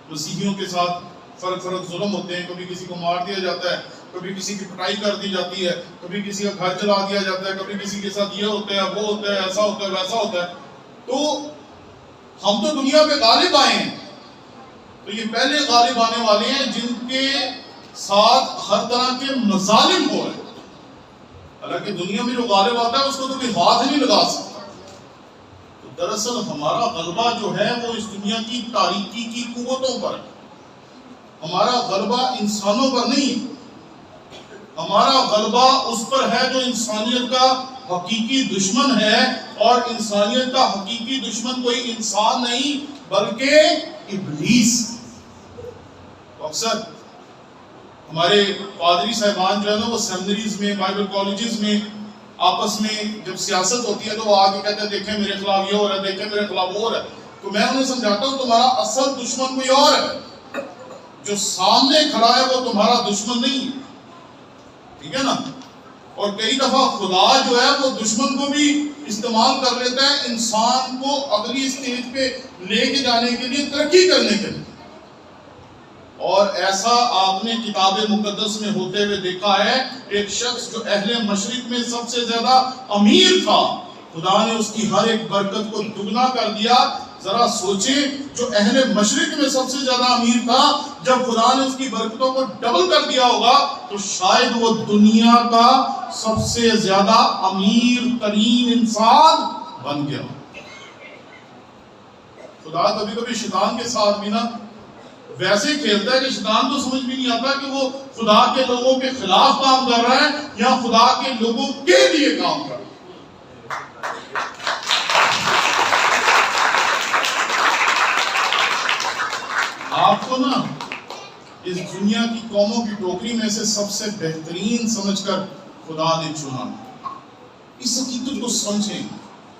مسیحیوں کے ساتھ فرق ظلم ہوتے ہیں، کبھی کسی کو مار دیا جاتا ہے، کبھی کسی کی پٹائی کر دی جاتی ہے، کبھی کسی کا گھر جلا دیا جاتا ہے، کبھی کسی کے ساتھ یہ ہوتا ہے وہ ہوتا ہے، ایسا ہوتا ہے ویسا ہوتا ہے۔ تو ہم تو دنیا پہ غالب آئے ہیں، تو یہ پہلے غالب آنے والے ہیں جن کے ساتھ ہر طرح کے مظالم ہو رہے ہیں۔ حالانکہ دنیا میں جو غالب آتا ہے اس کو تو کوئی ہاتھ نہیں لگا سکتا۔ تو دراصل ہمارا غلبہ جو ہے وہ اس دنیا کی تاریکی کی قوتوں پر ہے، ہمارا غلبہ انسانوں پر نہیں ہے، ہمارا غلبہ اس پر ہے جو انسانیت کا حقیقی دشمن ہے، اور انسانیت کا حقیقی دشمن کوئی انسان نہیں بلکہ ابلیس۔ اکثر ہمارے پادری صاحبان جو ہے نا وہ سیمنریز میں، بائبل کالجز میں آپس میں جب سیاست ہوتی ہے تو وہ آگے کہتے ہیں دیکھیں میرے خلاف یہ ہو رہا ہے، دیکھیں میرے خلاف وہ ہو رہا ہے۔ تو میں انہیں سمجھاتا ہوں تمہارا اصل دشمن کوئی اور ہے، جو سامنے کھڑا ہے وہ تمہارا دشمن نہیں ہے، ٹھیک ہے نا؟ اور کئی دفعہ خدا جو ہے وہ دشمن کو بھی استعمال کر لیتا ہے انسان کو اگلی سٹیج پہ لے کے جانے کے لیے، ترقی کرنے کے لیے۔ اور ایسا آپ نے کتاب مقدس میں ہوتے ہوئے دیکھا ہے، ایک شخص جو اہل مشرق میں سب سے زیادہ امیر تھا، خدا نے اس کی ہر ایک برکت کو دگنا کر دیا۔ ذرا سوچیں، جو اہل مشرق میں سب سے زیادہ امیر تھا، جب خدا نے اس کی برکتوں کو ڈبل کر دیا ہوگا تو شاید وہ دنیا کا سب سے زیادہ امیر ترین انسان بن گیا۔ خدا کبھی کبھی شیطان کے ساتھ بھی نا ویسے کھیلتا ہے کہ شیطان کو سمجھ بھی نہیں آتا کہ وہ خدا کے لوگوں کے خلاف کام کر رہا ہے یا خدا کے لوگوں کے لیے کام کر رہا ہے۔ آپ کو نا اس دنیا کی قوموں کی ٹوکری میں سے سب سے بہترین سمجھ کر خدا نے چنا۔ اس حقیقت کو سمجھیں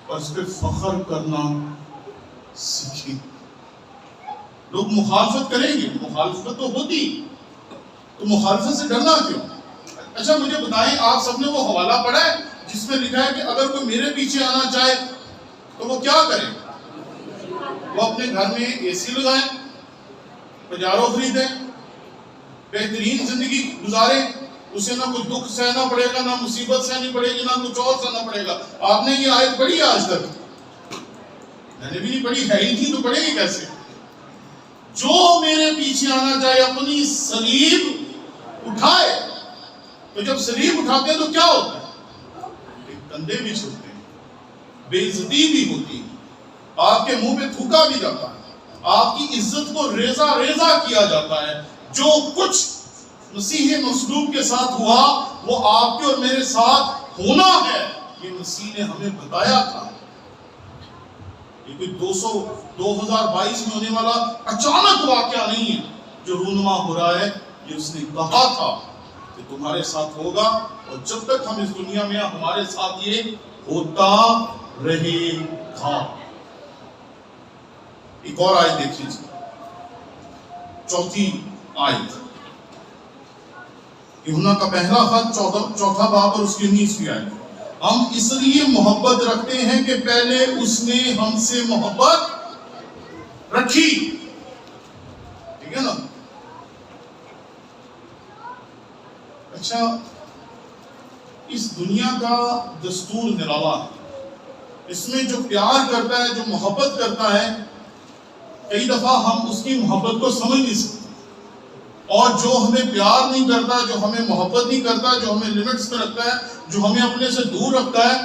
اور اس پہ فخر کرنا سیکھیں۔ لوگ مخالفت کریں گے، مخالفت تو ہوتی، تو مخالفت سے ڈرنا کیوں؟ اچھا مجھے بتائیں، آپ سب نے وہ حوالہ پڑھا ہے جس میں لکھا ہے کہ اگر کوئی میرے پیچھے آنا چاہے تو وہ کیا کرے؟ وہ اپنے گھر میں اے سی لگائیں، پجارو خریدیں، بہترین زندگی گزاریں، اسے نہ کوئی دکھ سہنا پڑے گا، نہ مصیبت سہنی پڑے گی، نہ کچھ اور سہنا پڑے گا۔ آپ نے یہ آیت پڑھی آج تک؟ میں نے بھی نہیں پڑھی، ہے ہی تھی تو پڑھے گی کیسے؟ جو میرے پیچھے آنا چاہے اپنی صلیب اٹھائے۔ تو جب صلیب اٹھاتے ہیں تو کیا ہوتا ہے؟ کندھے بھی چھوٹتے ہیں، بے عزتی بھی ہوتی ہے، آپ کے منہ پہ تھوکا بھی جاتا ہے، آپ کی عزت کو ریزہ ریزہ کیا جاتا ہے۔ جو کچھ مسیح مصلوب کے ساتھ ہوا وہ آپ کے اور میرے ساتھ ہونا ہے، یہ مسیح نے ہمیں بتایا تھا۔ یہ کوئی 2022 میں ہونے والا اچانک واقعہ نہیں ہے جو رونما ہو رہا ہے، یہ اس نے کہا تھا کہ تمہارے ساتھ ہوگا، اور جب تک ہم اس دنیا میں ہمارے ساتھ یہ ہوتا رہے گا۔ ایک اور آیت دیکھ لیجیے، چوتھی آیت، یوحنا کا پہلا خط چوتھا باب اور اس کی 19ویں آیت۔ ہم اس لیے محبت رکھتے ہیں کہ پہلے اس نے ہم سے محبت رکھی، ٹھیک ہے نا؟ اچھا، اس دنیا کا دستور نرالا ہے، اس میں جو پیار کرتا ہے، جو محبت کرتا ہے، کئی دفعہ ہم اس کی محبت کو سمجھ نہیں سکتے، اور جو ہمیں پیار نہیں کرتا، جو ہمیں محبت نہیں کرتا، جو ہمیں لیمٹس میں رکھتا ہے، جو ہمیں اپنے سے دور رکھتا ہے،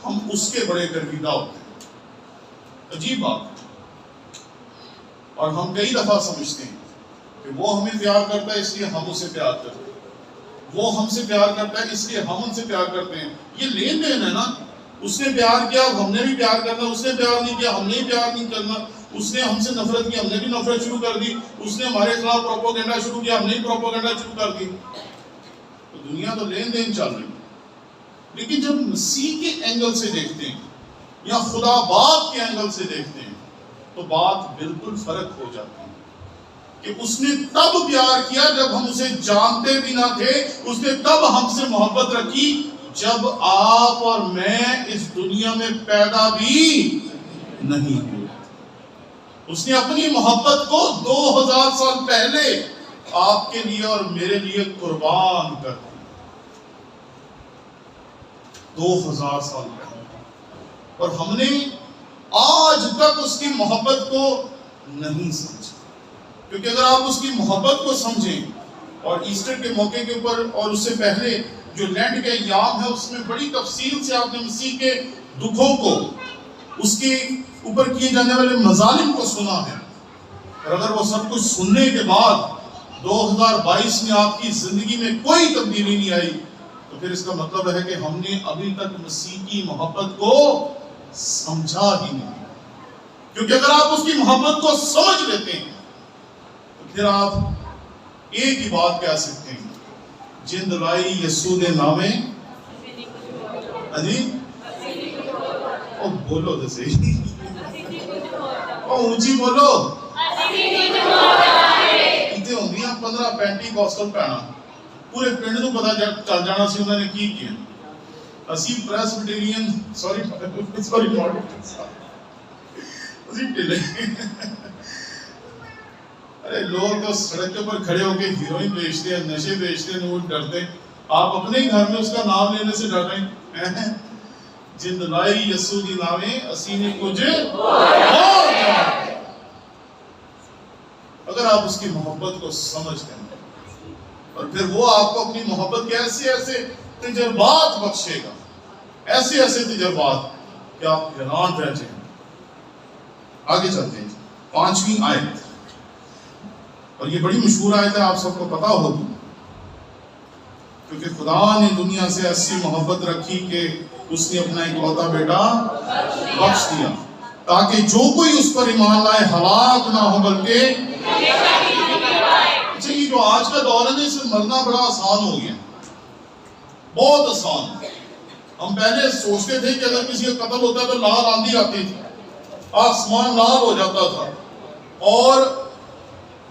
ہم اس کے بڑے گرویدہ ہوتے ہیں۔ عجیب بات ہے۔ اور ہم کئی دفعہ سمجھتے ہیں کہ وہ ہمیں پیار کرتا ہے اس لیے ہم اسے پیار کرتے ہیں، وہ ہم سے پیار کرتا ہے اس لیے ہم ان سے پیار کرتے ہیں۔ یہ لین دین ہے نا، اس نے پیار کیا ہم نے بھی پیار کرنا، اس نے پیار نہیں کیا ہم نے پیار نہیں کرنا، اس نے ہم سے نفرت کی ہم نے بھی نفرت شروع کر دی، اس نے ہمارے خلاف پروپیگنڈا شروع کیا ہم نے بھی پروپیگنڈا شروع کر دی۔ تو دنیا تو لین دین چل رہی ہے، لیکن جب مسیح کے اینگل سے دیکھتے ہیں یا خدا باپ کے اینگل سے دیکھتے ہیں تو بات بالکل فرق ہو جاتی ہے کہ اس نے تب پیار کیا جب ہم اسے جانتے بھی نہ تھے، اس نے تب ہم سے محبت رکھی جب آپ اور میں اس دنیا میں پیدا بھی نہیں ہوئے۔ اس نے اپنی محبت کو 2000 سال پہلے آپ کے لیے اور میرے لیے قربان کر دی۔ 2000 سال پہلے، اور ہم نے آج تک اس کی محبت کو نہیں سمجھا۔ کیونکہ اگر آپ اس کی محبت کو سمجھیں، اور ایسٹر کے موقع کے اوپر اور اس سے پہلے جو لینڈ کے ایام ہے اس میں بڑی تفصیل سے آپ نے مسیح کے دکھوں کو، اس کے اوپر کیے جانے والے مظالم کو سنا ہے، اور اگر وہ سب کچھ سننے کے بعد 2022 میں آپ کی زندگی میں کوئی تبدیلی نہیں آئی تو پھر اس کا مطلب ہے کہ ہم نے ابھی تک مسیح کی محبت کو سمجھا ہی نہیں. کیونکہ اگر آپ اس کی محبت کو سمجھ لیتے ہیں تو پھر آپ ایک ہی بات کہہ سکتے ہیں, جند لائی یسوع دے نامے. جی او بولو تو صحیح, او اونچی بولو. اتنے ہوندی 15 پینٹی کوسٹل پہنا پورے پنڈ نوں پتا چل جانا سی انہوں نے کی کیا. اسی پریسبیٹیرین سوری ارے لوگ تو سڑک کے پر کھڑے ہو کے ہیروئن بیچتے ہیں, نشے بیچتے ہیں, وہ ڈرتے ہیں. آپ اپنے ہی گھر میں اس کا نام لینے سے ڈر رہے ہیں. جند لائی یسوع دی نامے اسی نے کچھ اگر آپ اس کی محبت کو سمجھتے ہیں اور پھر وہ آپ کو اپنی محبت کے ایسے ایسے تجربات بخشے گا, ایسے ایسے تجربات کہ آپ حیران رہ جائیں. آگے چلتے ہیں 5ویں آیت, اور یہ بڑی مشہور آیت ہے, آپ سب کو پتا ہوگی, کیونکہ خدا نے دنیا سے ایسی محبت رکھی کہ اس نے اپنا اکلوتا بیٹا بخش دیا تاکہ جو کوئی اس پر ایمان لائے ہلاک نہ ہو بلکہ. اچھا, یہ جو آج کا دور ہے نا, اس میں مرنا بڑا آسان ہو گیا, بہت آسان. ہم پہلے سوچتے تھے کہ اگر کسی کا قتل ہوتا ہے تو لال آندھی آتی تھی, آسمان لال ہو جاتا تھا, اور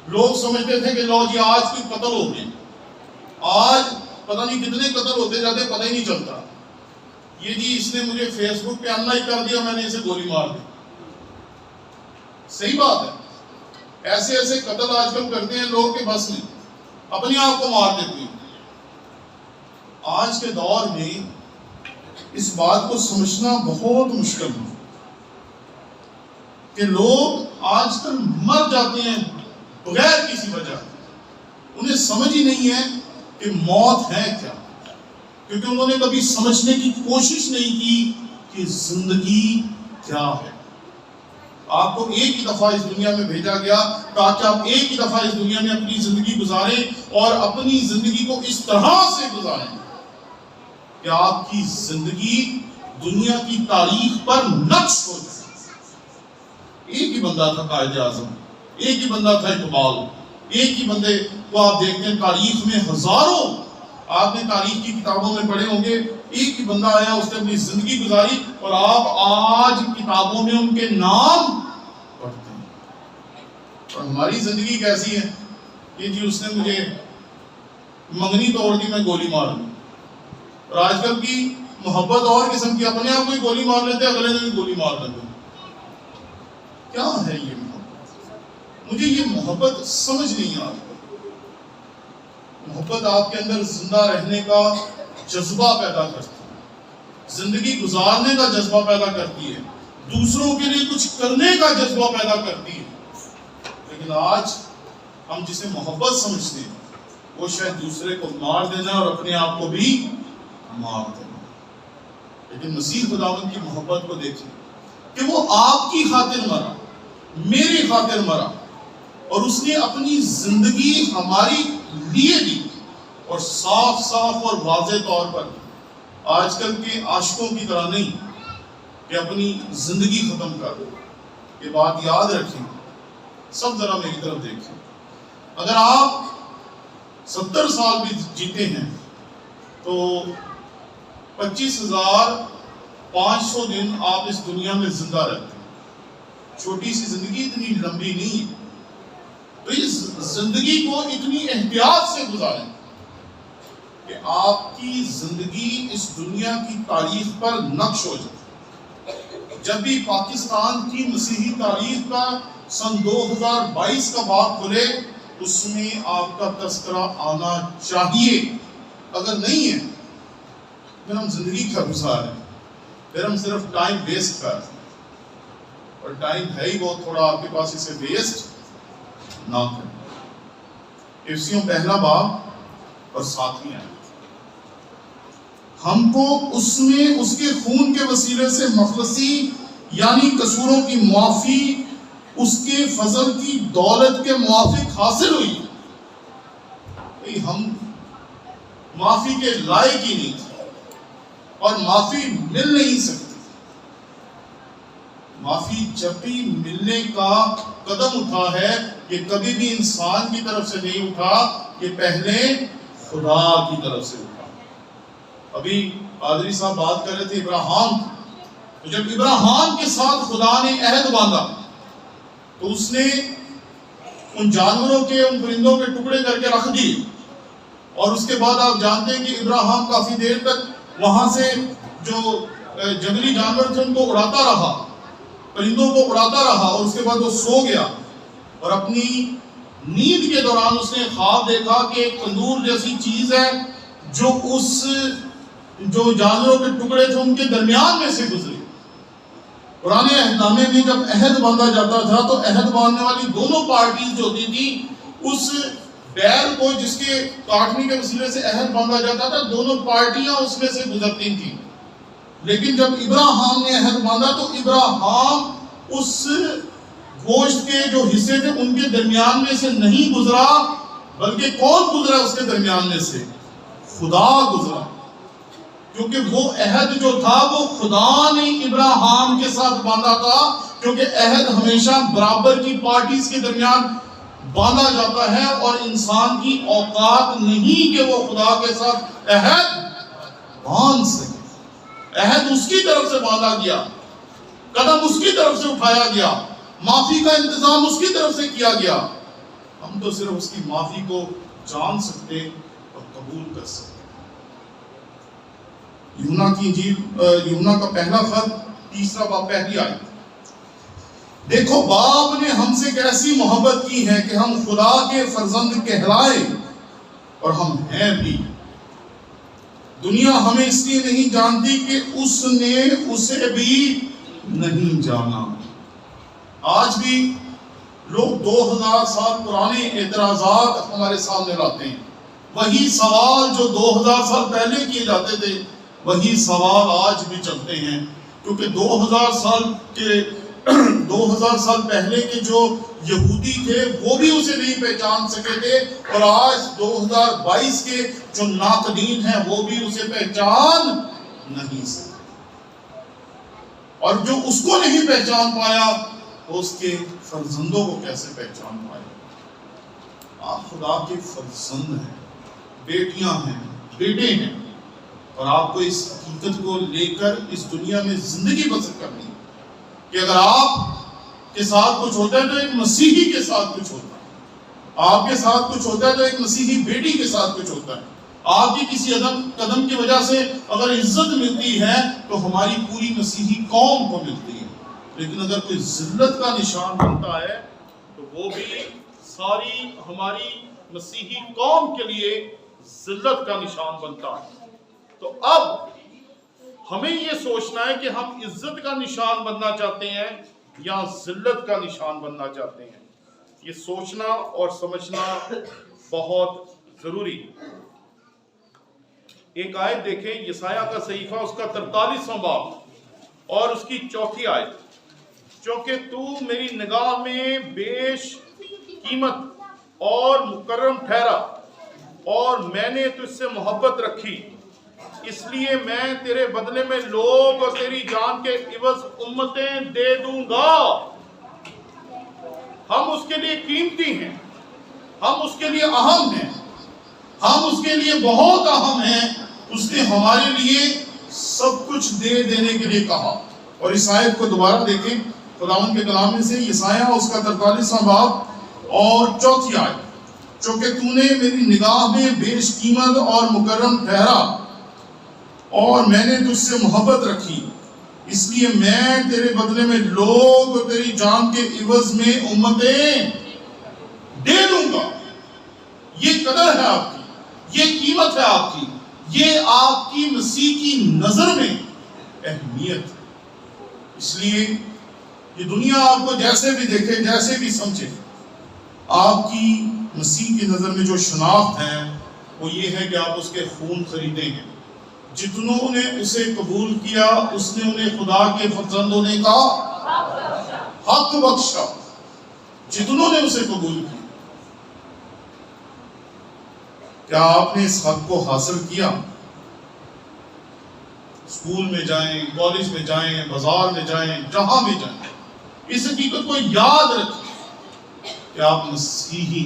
لوگ سمجھتے تھے کہ لو جی آج کوئی قتل ہو گئے. آج پتہ نہیں کتنے قتل ہوتے جاتے پتہ ہی نہیں چلتا. یہ جی اس نے مجھے فیس بک پہ ان لائک کر دیا, میں نے اسے گولی مار دی. صحیح بات ہے, ایسے ایسے قتل آج کل کرتے ہیں لوگ کے بس میں, اپنے آپ کو مار دیتے ہیں. آج کے دور میں اس بات کو سمجھنا بہت مشکل ہے کہ لوگ آج کل مر جاتے ہیں بغیر کسی وجہ. انہیں سمجھ ہی نہیں ہے کہ موت ہے کیا, کیونکہ انہوں نے کبھی سمجھنے کی کوشش نہیں کی کہ زندگی کیا ہے. آپ کو ایک ہی دفعہ اس دنیا میں بھیجا گیا تاکہ آپ ایک ہی دفعہ اس دنیا میں اپنی زندگی گزاریں, اور اپنی زندگی کو اس طرح سے گزاریں کہ آپ کی زندگی دنیا کی تاریخ پر نقش ہو جائے. ایک ہی بندہ تھا قائد اعظم, ایک ہی بندہ تھا اقبال, ایک ہی بندے کو آپ دیکھتے ہیں تاریخ میں ہزاروں, آپ نے تاریخ کی کتابوں میں پڑھے ہوں گے, ایک ہی بندہ آیا, اس نے اپنی زندگی گزاری, اور آپ آج کتابوں میں ان کے نام پڑھتے ہیں. اور ہماری زندگی کیسی ہے کہ جی اس نے مجھے منگنی توڑ دی, میں گولی مار دی. اور آج کل کی محبت اور قسم کی, اپنے آپ کو ہی گولی مار لیتے, اگلے دن گولی مار لیتے. کیا ہے یہ محبت؟ مجھے یہ محبت سمجھ نہیں آ رہی. محبت آپ کے اندر زندہ رہنے کا جذبہ پیدا کرتی ہے, زندگی گزارنے کا جذبہ پیدا کرتی ہے, دوسروں کے لیے کچھ کرنے کا جذبہ پیدا کرتی ہے. لیکن آج ہم جسے محبت سمجھتے ہیں وہ شاید دوسرے کو مار دینا اور اپنے آپ کو بھی مار دینا. لیکن مسیح خداوند کی محبت کو دیکھیں کہ وہ آپ کی خاطر مرا, میری خاطر مرا, اور اس نے اپنی زندگی ہماری لیے دی, اور صاف صاف اور واضح طور پر. آج کل کے عاشقوں کی طرح نہیں کہ اپنی زندگی ختم کر دو. یہ بات یاد رکھیں, سب ذرا میری طرف دیکھیں. اگر آپ 70 سال بھی جیتے ہیں تو 25,500 دن آپ اس دنیا میں زندہ رہتے ہیں. چھوٹی سی زندگی اتنی لمبی نہیں ہے, تو اس زندگی کو اتنی احتیاط سے گزاریں کہ آپ کی زندگی اس دنیا کی تاریخ پر نقش ہو جائے. جب بھی پاکستان کی مسیحی تاریخ کا سن 2022 کا باب کھلے, اس میں آپ کا تذکرہ آنا چاہیے. اگر نہیں ہے پھر ہم زندگی کیا گزار رہے ہیں, پھر ہم صرف ٹائم ویسٹ کر رہے ہیں, اور ٹائم ہے ہی بہت تھوڑا آپ کے پاس, اسے ویسٹ نہ کریں. افسیوں 1 باب اور 7ویں آیت. ہم کو اس میں اس کے خون کے وسیلے سے مخلصی یعنی قصوروں کی معافی اس کے فضل کی دولت کے موافق حاصل ہوئی. ہم معافی کے لائق ہی نہیں تھی اور معافی مل نہیں سکتی. معافی جب بھی ملنے کا قدم اٹھا ہے یہ کبھی بھی انسان کی طرف سے نہیں اٹھا، یہ پہلے خدا کی طرف سے اٹھا. ابھی قادری صاحب بات کر رہے تھے ابراہیم، تو جب ابراہیم کے ساتھ خدا نے عہد باندھا تو اس نے ان جانوروں کے، ان پرندوں کے ٹکڑے کر کے رکھ دیے، اور اس کے بعد آپ جانتے ہیں کہ ابراہیم کافی دیر تک وہاں سے جو جنگلی جانور تھے ان کو اڑاتا رہا، پرندوں کو اڑاتا رہا، اور اس کے بعد وہ سو گیا. اور اپنی نیند کے دوران اس نے خواب دیکھا کہ ایک تندور جیسی چیز ہے جو جانوروں کے ٹکڑے تھے ان کے درمیان میں سے گزری. پرانے عہد نامے میں جب عہد باندھا جاتا تھا تو عہد باندھنے والی دونوں پارٹیز جو ہوتی تھی، اس بیل کو جس کے کاٹنے کے وسیلے سے عہد باندھا جاتا تھا، دونوں پارٹیاں اس میں سے گزرتی تھیں. لیکن جب ابراہیم نے عہد باندھا تو ابراہیم اس گوشت کے جو حصے تھے ان کے درمیان میں سے نہیں گزرا، بلکہ کون گزرا اس کے درمیان میں سے؟ خدا گزرا. کیونکہ وہ عہد جو تھا وہ خدا نے ابراہیم کے ساتھ باندھا تھا، کیونکہ عہد ہمیشہ برابر کی پارٹیز کے درمیان باندھا جاتا ہے، اور انسان کی اوقات نہیں کہ وہ خدا کے ساتھ عہد باندھ سکے. عہد اس کی طرف سے باندھا گیا، قدم اس کی طرف سے اٹھایا گیا، معافی کا انتظام اس کی طرف سے کیا گیا. ہم تو صرف اس کی معافی کو جان سکتے اور قبول کر سکتے. یوحنا کی انجیل، یوحنا کا پہلا خط 3 باب پہلی آیت. دیکھو باپ نے ہم سے کیسی محبت کی ہے کہ ہم خدا کے فرزند کہلائے، اور ہم ہیں بھی. دنیا ہمیں اس لیے نہیں جانتی کہ اس نے اسے بھی نہیں جانا. آج بھی لوگ 2000 سال پرانے اعتراضات ہمارے سامنے لاتے ہیں. وہی سوال جو 2000 سال پہلے کیے جاتے تھے وہی سوال آج بھی چلتے ہیں، کیونکہ 2000 سال پہلے کے جو یہودی تھے وہ بھی اسے نہیں پہچان سکے تھے، اور آج 2022 کے جو ناقدین ہیں وہ بھی اسے پہچان نہیں سکے. اور جو اس کو نہیں پہچان پایا تو اس کے فرزندوں کو کیسے پہچان پائے؟ آپ خدا کے فرزند ہیں، بیٹیاں ہیں، بیٹے ہیں، اور آپ کو اس حقیقت کو لے کر اس دنیا میں زندگی بسر کرنی ہے کہ اگر آپ کے ساتھ کچھ ہوتا ہے تو ایک مسیحی کے ساتھ کچھ ہوتا ہے، آپ کے ساتھ کچھ ہوتا ہے تو ایک مسیحی بیٹی کے ساتھ کچھ ہوتا ہے. آپ کی کسی قدم کی وجہ سے اگر عزت ملتی ہے تو ہماری پوری مسیحی قوم کو ملتی ہے، لیکن اگر کوئی ذلت کا نشان بنتا ہے تو وہ بھی ساری ہماری مسیحی قوم کے لیے ذلت کا نشان بنتا ہے. تو اب ہمیں یہ سوچنا ہے کہ ہم عزت کا نشان بننا چاہتے ہیں یا ذلت کا نشان بننا چاہتے ہیں. یہ سوچنا اور سمجھنا بہت ضروری ہے. ایک آیت دیکھیں، یسایہ کا صحیفہ اس کا 43واں باب اور اس کی 4تھی آیت. چونکہ تو میری نگاہ میں بیش قیمت اور مکرم ٹھہرا، اور میں نے تجھ سے محبت رکھی، اس لیے میں تیرے بدلے میں لوگ اور تیری جان کے عوض امتیں دے دوں گا. ہم اس کے لیے قیمتی ہیں، ہم اس کے لیے اہم ہیں، ہم اس کے لیے بہت اہم ہیں. اس نے ہمارے لیے سب کچھ دے دینے کے لیے کہا. اور اس آیت کو دوبارہ دیکھیں، خداوند کے کلام میں سے یسایہ اس کا 43واں باب اور 4تھی آیت. چونکہ تو نے میری نگاہ میں بیش قیمت اور مکرم ٹھہرا، اور میں نے تجھ سے محبت رکھی، اس لیے میں تیرے بدلے میں لوگ اور تیری جان کے عوض میں امتیں دے دوں گا. یہ قدر ہے آپ کی، یہ قیمت ہے آپ کی، یہ آپ کی مسیح کی نظر میں اہمیت ہے. اس لیے یہ دنیا آپ کو جیسے بھی دیکھے، جیسے بھی سمجھے، آپ کی مسیح کی نظر میں جو شناخت ہے وہ یہ ہے کہ آپ اس کے خون خریدے ہیں. جتنوں نے اسے قبول کیا اس نے انہیں خدا کے فرزند ہونے کا حق بخشا. جتنوں نے اسے قبول کیا. کیا آپ نے اس حق کو حاصل کیا؟ اسکول میں جائیں، کالج میں جائیں، بازار میں جائیں، جہاں بھی جائیں، اس حقیقت کو یاد رکھیں کہ آپ مسیحی،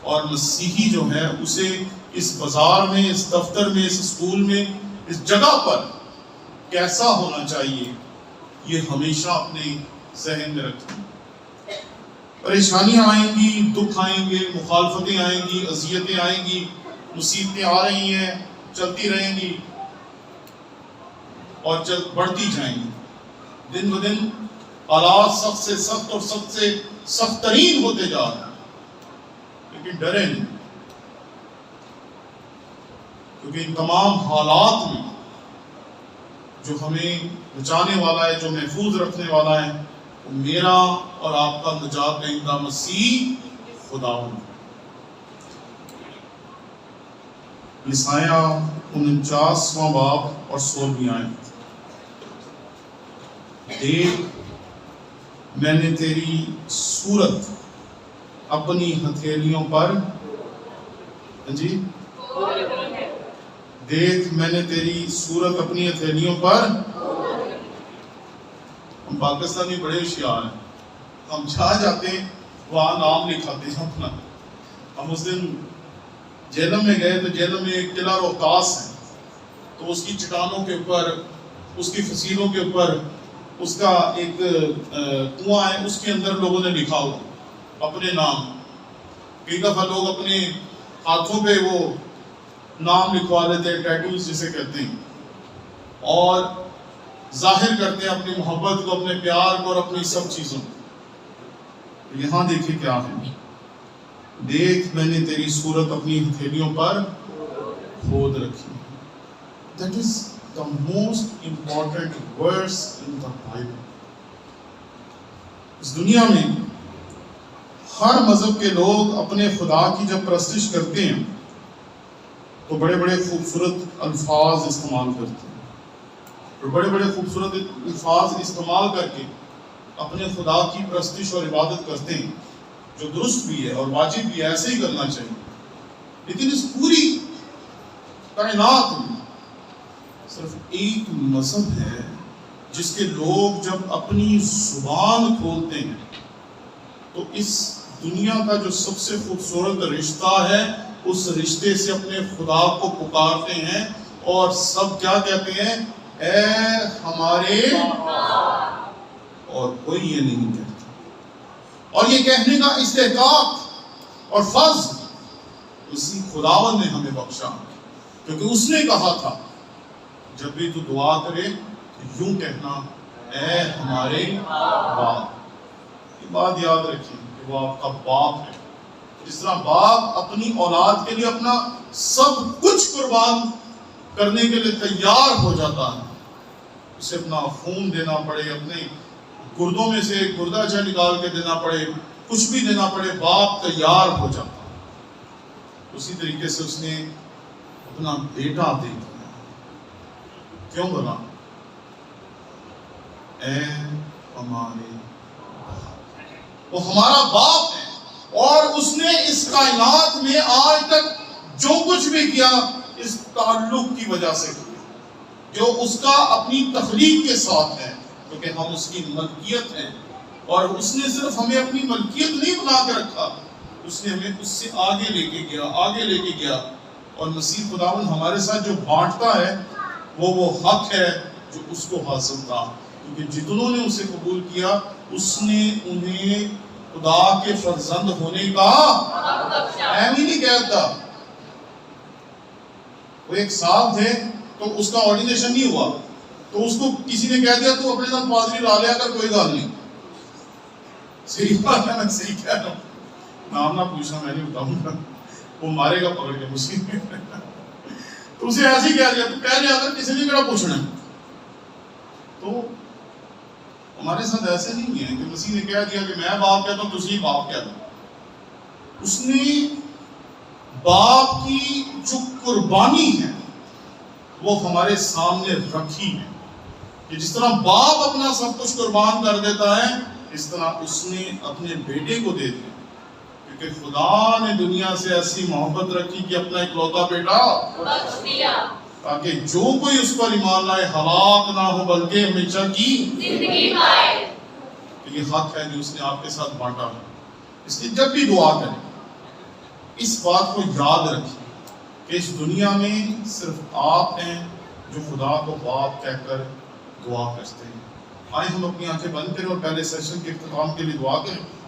اور مسیحی جو ہے اسے اس بازار میں، اس دفتر میں، اس اسکول میں، اس جگہ پر کیسا ہونا چاہیے، یہ ہمیشہ اپنے ذہن میں رکھیں۔ پریشانیاں آئیں گی، دکھ آئیں گے، مخالفتیں آئیں گی، اذیتیں آئیں گی، مصیبتیں آ رہی ہیں، چلتی رہیں گی اور بڑھتی جائیں گی۔ دن بدن حالات سخت سے سخت اور سخت سے سخت ترین ہوتے جا رہے ہیں، لیکن ڈریں نہیں، کیونکہ ان تمام حالات میں جو ہمیں بچانے والا ہے، جو محفوظ رکھنے والا ہے، وہ میرا اور آپ کا نجات دہندہ مسیح خداوند۔ یسایہ 49واں باب اور 16ویں آیت۔ دیکھ میں نے تیری صورت اپنی ہتھیلیوں پر، دیکھ میں نے تیری صورت اپنی ہتھیلیوں پر۔ ہم پاکستانی بڑے ہوشیار ہیں، ہم جہاں جاتے ہیں وہاں نام لکھاتے ہیں اپنا۔ ہم اس دن جہلم میں گئے تو جہلم میں ایک قلعہ روہتاس ہے، تو اس کی چٹانوں کے اوپر، اس کی فصیلوں کے اوپر اس کا ایک کنواں ہے، اس کے اندر لوگوں نے لکھا ہوا اپنے نام۔ کئی دفعہ لوگ اپنے ہاتھوں پہ وہ نام لکھوا لیتے ہیں، ٹیٹوز جسے کہتے ہیں، اور ظاہر کرتے ہیں اپنی محبت کو، اپنے پیار کو اور اپنی سب چیزوں کو۔ یہاں دیکھیں کیا ہے، دیکھ میں نے تیری صورت اپنی ہتھیلیوں پر کھود رکھی۔ That is the most important verse in the Bible۔ اس دنیا میں ہر مذہب کے لوگ اپنے خدا کی جب پرستش کرتے ہیں تو بڑے بڑے خوبصورت الفاظ استعمال کرتے ہیں، اور بڑے بڑے خوبصورت الفاظ استعمال کر کے اپنے خدا کی پرستش اور عبادت کرتے ہیں، جو درست بھی ہے اور واجب بھی ہے، ایسے ہی کرنا چاہیے۔ لیکن اس پوری کائنات میں صرف ایک مذہب ہے جس کے لوگ جب اپنی زبان کھولتے ہیں تو اس دنیا کا جو سب سے خوبصورت رشتہ ہے، اس رشتے سے اپنے خدا کو پکارتے ہیں، اور سب کیا کہتے ہیں؟ اے ہمارے، اور کوئی یہ نہیں کہتا۔ اور یہ کہنے کا استحقاق اور فضل اسی خداوند نے ہمیں بخشا، کیونکہ اس نے کہا تھا جب بھی تو دعا کرے تو یوں کہنا، اے ہمارے باپ۔ یہ بات یاد رکھیں کہ وہ آپ کا باپ ہے۔ جس طرح باپ اپنی اولاد کے لیے اپنا سب کچھ قربان کرنے کے لیے تیار ہو جاتا ہے، اسے اپنا خون دینا پڑے، اپنے گردوں میں سے گردہ چہ نکال کے دینا پڑے، کچھ بھی دینا پڑے، باپ تیار ہو جاتا ہے۔ اسی طریقے سے اس نے اپنا بیٹا دے دیا۔ کیوں بنا؟ اے ہمارے، وہ ہمارا باپ ہے، اور اس نے اس کائنات میں آج تک جو کچھ بھی کیا اس تعلق کی وجہ سے کیا، جو اس کا اپنی تخلیق کے ساتھ ہے، کیونکہ ہم اس کی ملکیت ہیں، اور اس نے صرف ہمیں اپنی ملکیت نہیں بنا کے رکھا، اس نے ہمیں اس سے آگے لے کے گیا، آگے لے کے گیا۔ اور مسیح خداوند ہمارے ساتھ جو بانٹتا ہے وہ حق ہے جو اس کو حاصل تھا، کیونکہ جتنوں نے اسے قبول کیا اس نے انہیں خدا کے فرزند ہونے کا اہم ہی نہیں کہتا۔ وہ ایک صاحب تھے تو اس کا آرڈینیشن نہیں ہوا، تو اس کو کسی نے کہہ دیا تو اپنے ساتھ پادری لا لیا کر، کوئی گال نہیں۔ صحیح بات ہے، میں صحیح کہہ رہا ہوں، نام نہ پوچھنا، میں نہیں بتاؤں گا، وہ مارے گا پکڑ کے مسیح تو اسے ایسے ہی کہہ دیا، تو کہہ دیا اگر کسی نے کہا پوچھنا ہے۔ تو ہمارے ساتھ ایسے نہیں ہے کہ مسیح نے کہہ دیا کہ میں باپ کہتا ہوں تو اسی باپ کہتا ہوں۔ اس نے باپ کی جو قربانی ہے وہ ہمارے سامنے رکھی ہے، کہ جس طرح باپ اپنا سب کچھ قربان کر دیتا ہے، اس طرح اس نے اپنے بیٹے کو دے دیا، کیونکہ خدا نے دنیا سے ایسی محبت رکھی کہ اپنا اکلوتا بیٹا بخش دیا تاکہ جو کوئی اس پر ایمان لائے ہلاک نہ ہو بلکہ ہمیشہ کی زندگی پائے۔ کہ یہ حق ہے جو اس نے آپ کے ساتھ بانٹا ہے۔ اس لیے جب بھی دعا کریں اس بات کو یاد رکھیں کہ اس دنیا میں صرف آپ ہیں جو خدا کو باپ کہہ کر دعا کرتے ہیں۔ آئے ہم اپنی آنکھیں بند کریں اور پہلے سیشن کے اختتام کے لیے دعا کریں۔